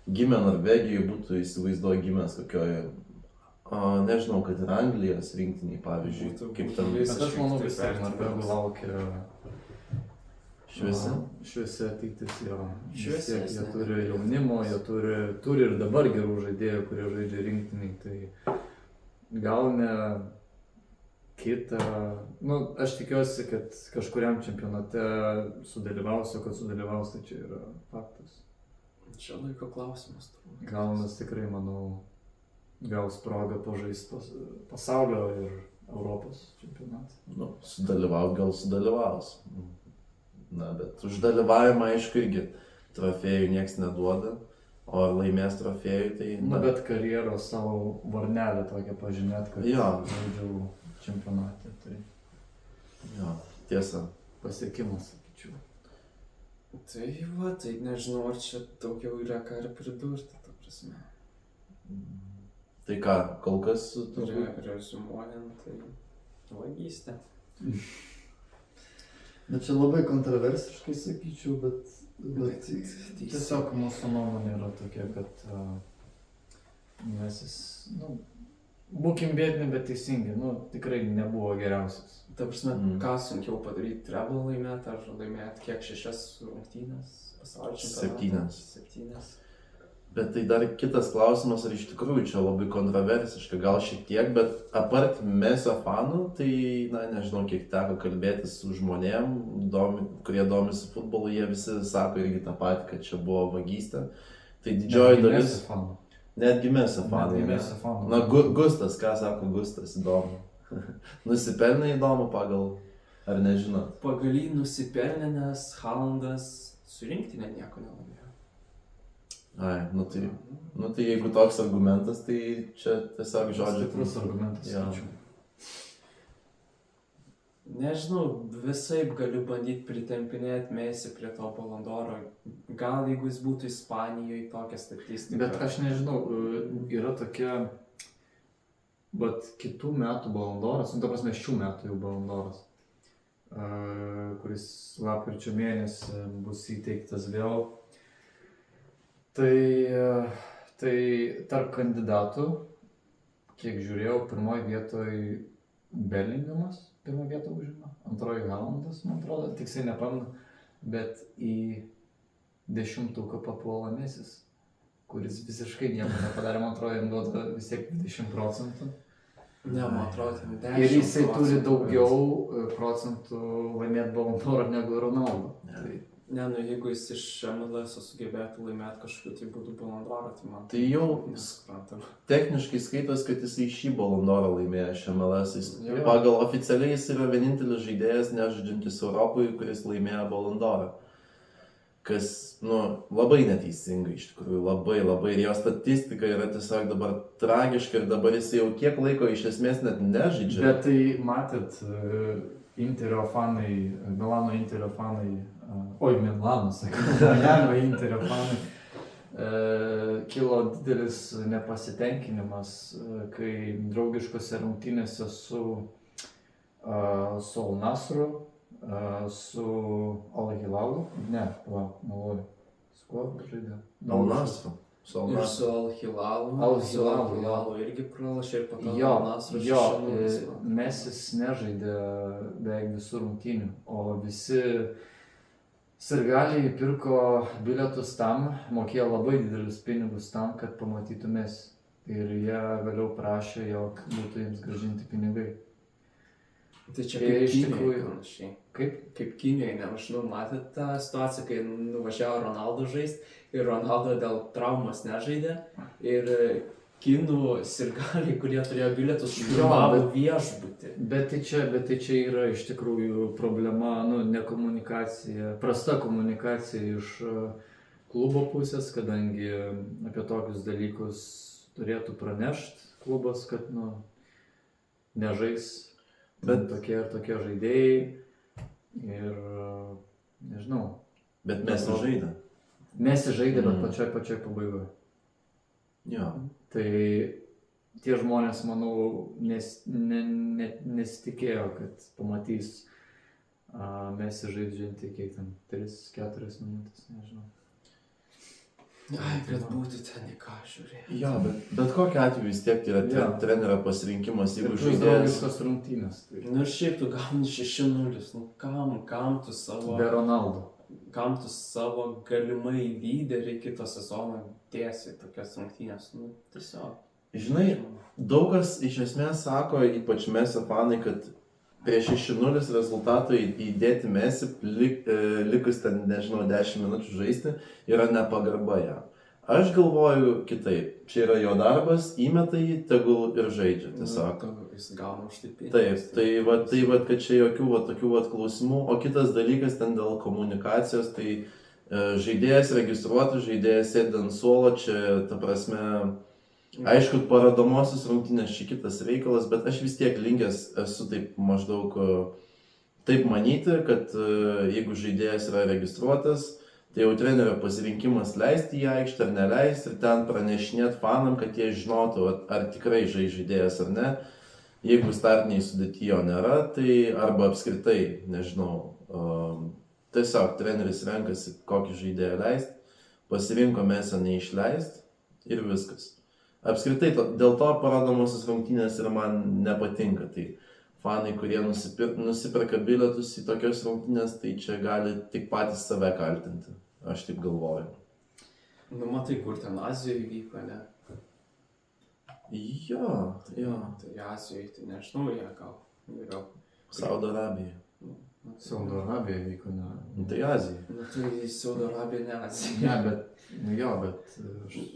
gimė Norvegijoje, būtų įsivaizduoju gimęs kokioje, nežinau, kad ir Anglijos rinktiniai, pavyzdžiui, kaip ten. Bet aš manau, vis tiek Norvegų laukia šviesi ateitis, jo. Jie turi jaunimo, jie turi ir dabar gerų žaidėjų, kurie žaidžia rinktiniai, tai gal ne kitą, aš tikiuosi, kad kažkuriam čempionate sudalyvausiu, kad sudalyvaus, tai čia yra faktas. Čia laiko klausimas. Galnas tikrai, manau, gaus progą pažaisti pasaulio ir Europos čempionatą. Sudalyvaus. Na, bet už dalyvavimą, aišku, irgi trofėjų nieks neduoda, o ar laimės trofėjų, tai... Bet karjeros savo varnelę tokią pažymėt, kad žaidžiau čempionate, tai... Jo, tiesa. Pasiekimas, sakyčiau. Tai nežinau, ar čia daugiau yra ką ir pridurti, ta prasme. Tai ką, kol kas... Rezumuojant, tai vagystė. Bet čia labai kontroversiškai sakyčiau, bet tiesiog mūsų nuomonė yra tokia, kad mes būkim biedni, bet teisingi, tikrai nebuvo geriausias. Ta prasme, ką sunkiau padaryti, treble laimėti, ar laimėti kiek 6 rungtynes pasaulio čempionate? 7. Bet tai dar kitas klausimas, ar iš tikrųjų čia labai kontroversiška, gal šiek tiek, bet apart Mesio fanų, tai, nežinau, kiek teko kalbėtis su žmonėm, kurie domisi futbolu, jie visi sako irgi tą patį, kad čia buvo vagystė. Tai didžioji dalis... Netgi Mesio fanų. Gustas, ką sako Gustas, įdomu. Nusipelnė įdomu pagal, ar nežinot? Pagal jį nusipelnė, nes Haalandas su rinktinė nieko nelaimėjo. Ai, tai jeigu toks argumentas, tai čia tiesiog žodžiu. Stiprus argumentas, sakyčiau. Nežinau, visaip galiu bandyti pritempinėti Messi prie to Ballon d'Oro. Gal jeigu jis būtų Ispanijoje tokia statistika. Bet aš nežinau, yra tokia, bet kitų metų Ballon d'Oras, ta prasme šių metų jau Ballon d'Oras. kuris lapkričio mėnesį bus įteiktas vėl. Tai tarp kandidatų, kiek žiūrėjau, pirmoje vietoje Belingamas, pirmą vietą užima, antroji Haalandas, man atrodo, tiksliai nepamenu, bet į 10-uką papuola Mesis, kuris visiškai nieko nepadarė, man atrodo, jam duoda vis tiek 20%. Ne, man atrodo, 10%. Ir jisai turi daugiau procentų laimėti Ballon d'Orą negu Ronaldo. Ne, nu jeigu jis iš MLS sugebėtų laimėti kažkokiu tai būdu Ballon d'Orą, tai man Tai jau nesuprantama. techniškai skaitos, kad jisai šį Ballon d'Orą laimėjo iš MLS. Jo. Pagal oficialiai jis yra vienintelis žaidėjas nežaidžiantis Europoje, kuris laimėjo Ballon d'Orą. Kas, labai neteisinga iš tikrųjų, labai. Ir jo statistika yra tiesiog dabar tragiška ir dabar jis jau kiek laiko iš esmės net nežaidžia. Bet tai matėt, Interio fanai, Milano Interio fanai, Milano, sakau, Milano Interio fanai, kilo didelis nepasitenkinimas, kai draugiškose rungtynėse su Al Nasru, su Al Hilalu, meluoju, su kuo žaidė? Al Nasru. Ir su Al Hilalu. Su Al Hilalu irgi pralašė ir po to Al Nasru 6-0. Mesis nežaidė beveik visų rungtynių, o visi sirgaliai pirko bilietus tam, mokėjo labai didelius pinigus tam, kad pamatytų Mesį. Ir jie vėliau prašė, jog būtų jiems grąžinti pinigai. Tai čia Ir kaip iš tikrųjų- Kinijai panašiai. Kaip? Kaip Kinijai, nežinau, matėte tą situaciją, kai nuvažiavo Ronaldo žaisti ir Ronaldo dėl traumos nežaidė ir kinų sirgaliai, kurie turėjo bilietus, šturmavo viešbutį. Bet tai čia yra iš tikrųjų problema, ne komunikacija, prasta komunikacija iš klubo pusės, kadangi apie tokius dalykus turėtų pranešti klubas, kad nežais tokie ir tokie žaidėjai ir nežinau. Bet mes žaidė. Messi žaidė, bet pačioj pabaigoje. Jo. Tai tie žmonės, manau, nesitikėjo, kad pamatys Messi žaidžiantį kiek ten 3-4 minutės, nežinau. Ai, bet būtų ten į ką žiūrėti. Jo, bet kokiu atveju vis tiek yra Jo. trenerio pasirinkimas, jeigu žaidėjas... Draugiškos rungtynės. Ir šiaip tu gauni 6-0, kam tu savo... Be Ronaldo. Kam tu savo galimai lyderį kitą sezoną dėsi tokias rungtynės, tiesiog. Žinai, daug kas iš esmės sako, ypač Mesio fanai, kad prie 6-0 rezultato įdėti Mesį, likus ten, nežinau, 10 minučių žaisti, yra nepagarba jam. Aš galvoju kitaip. Čia yra jo darbas, įmeta jį, tegul ir žaidžia, tiesiog. Jis gauna už tai pinigus. Taip, tai kad čia jokių tokių klausimų. O kitas dalykas ten dėl komunikacijos, tai žaidėjas registruotas, žaidėjas sėdi ant suolo, čia, ta prasme, aišku, parodomosios rungtynės čia kitas reikalas, bet aš vis tiek linkęs esu taip maždaug taip manyti, kad jeigu žaidėjas yra registruotas, tai jau trenerio pasirinkimas leisti į aikštę ar neleisti ir ten pranešinėti fanam, kad jie žinotų, ar tikrai žaidėjas ar ne. Jeigu startiniai sudėty jo nėra, tai arba apskritai, nežinau, tiesiog treneris renkasi, kokį žaidėją leisti, pasirinko Mesio neišleisti ir viskas. Apskritai, dėl to parodomosios rungtynės ir man nepatinka. Tai fanai, kurie nusiperka bilietus į tokias rungtynės, tai čia gali tik patys save kaltinti. Aš taip galvoju. Matai, kur ten Azijoje vyko, ne? Jo. Tai Azijoje, tai nežinau, jie gal. Saudo Arabija. Saudo Arabija vyko, Tai Azija. Tai Saudo Arabija ne Azija. Ne, bet...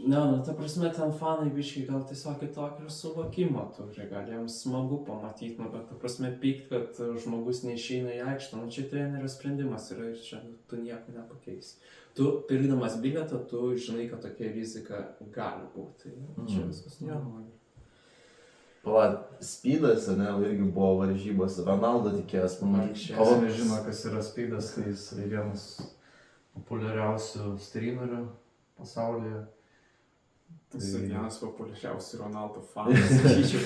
Ne, ta prasme, ten fanai biškai gal tiesiog kitokį suvokimą turi, gal jiems smagu pamatyti, bet ta prasme pykt, kad žmogus neišeina į aikštę, čia trenerio sprendimas yra ir čia tu nieko nepakeisi. Tu pirkdamas bilietą, tu žinai, kad tokia rizika gali būti. Čia viskas normalu. Speedas, ne, irgi buvo varžybos, Ronaldo tikėjęs pamatyti. Kas nežino, kas yra Speedas, tai jis vienas populiariausių streamerių pasaulyje. Tas vienas populiariausių Ronaldo fanas, sakyčiau,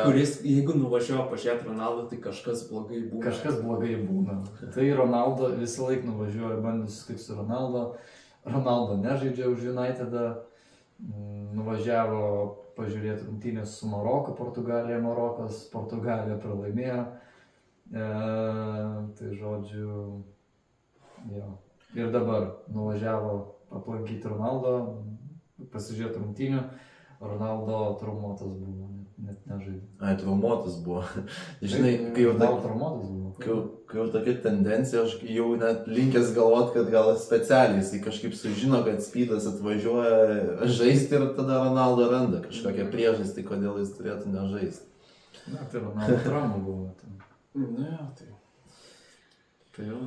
kuris, jeigu nuvažiuoja pažiūrėti Ronaldo, tai kažkas blogai būna. Kažkas blogai būna. Tai Ronaldo visą laiką nuvažiuoja, bandė susitikti su Ronaldo. Ronaldo nežaidžia už Unitedą. Nuvažiavo pažiūrėti rungtynės su Maroku, Portugalija pralaimėjo. Tai žodžiu, jo. Ir dabar nuvažiavo aplankyti Ronaldo, pasižiūrėti rungtynių, Ronaldo traumuotas buvo, net nežaidė. Ai, traumuotas buvo. Žinai, kai jau tokia tendencija, aš jau net linkęs galvot, kad gal specialiai jisai kažkaip sužino, kad Speedas atvažiuoja žaisti ir tada Ronaldo randa kažkokią priežastį, kodėl jis turėtų nežaisti. Na, tai Ronaldo trauma buvo. Ne, tai... Tai jau.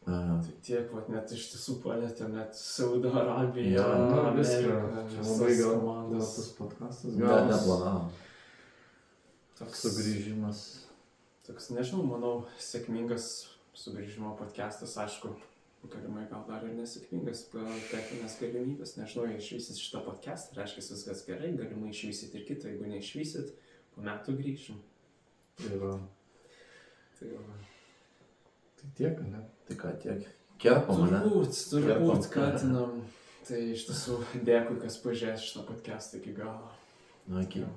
Tai tiek, net iš tiesų palėtė, net Saudo Arabija, Amerika, čia labai gal tas podcastas gal neplanavo. Toks sugrįžimas. Toks, nežinau, manau, sėkmingas sugrįžimo podcastas, aišku, galimai gal dar ir nesėkmingas, techninės galimybės, nežinau, jei išvysit šitą podcastą, reiškia viskas gerai, galimai išvysit ir kitą, jeigu neišvysit, po metų grįšim. Tai tiek, ne? Tai ką tiek? Kerpam, ne? Turbūt, katinam. Tai iš tiesų dėkui, kas pažiūrės šitą podcastą iki galo. Na, iki.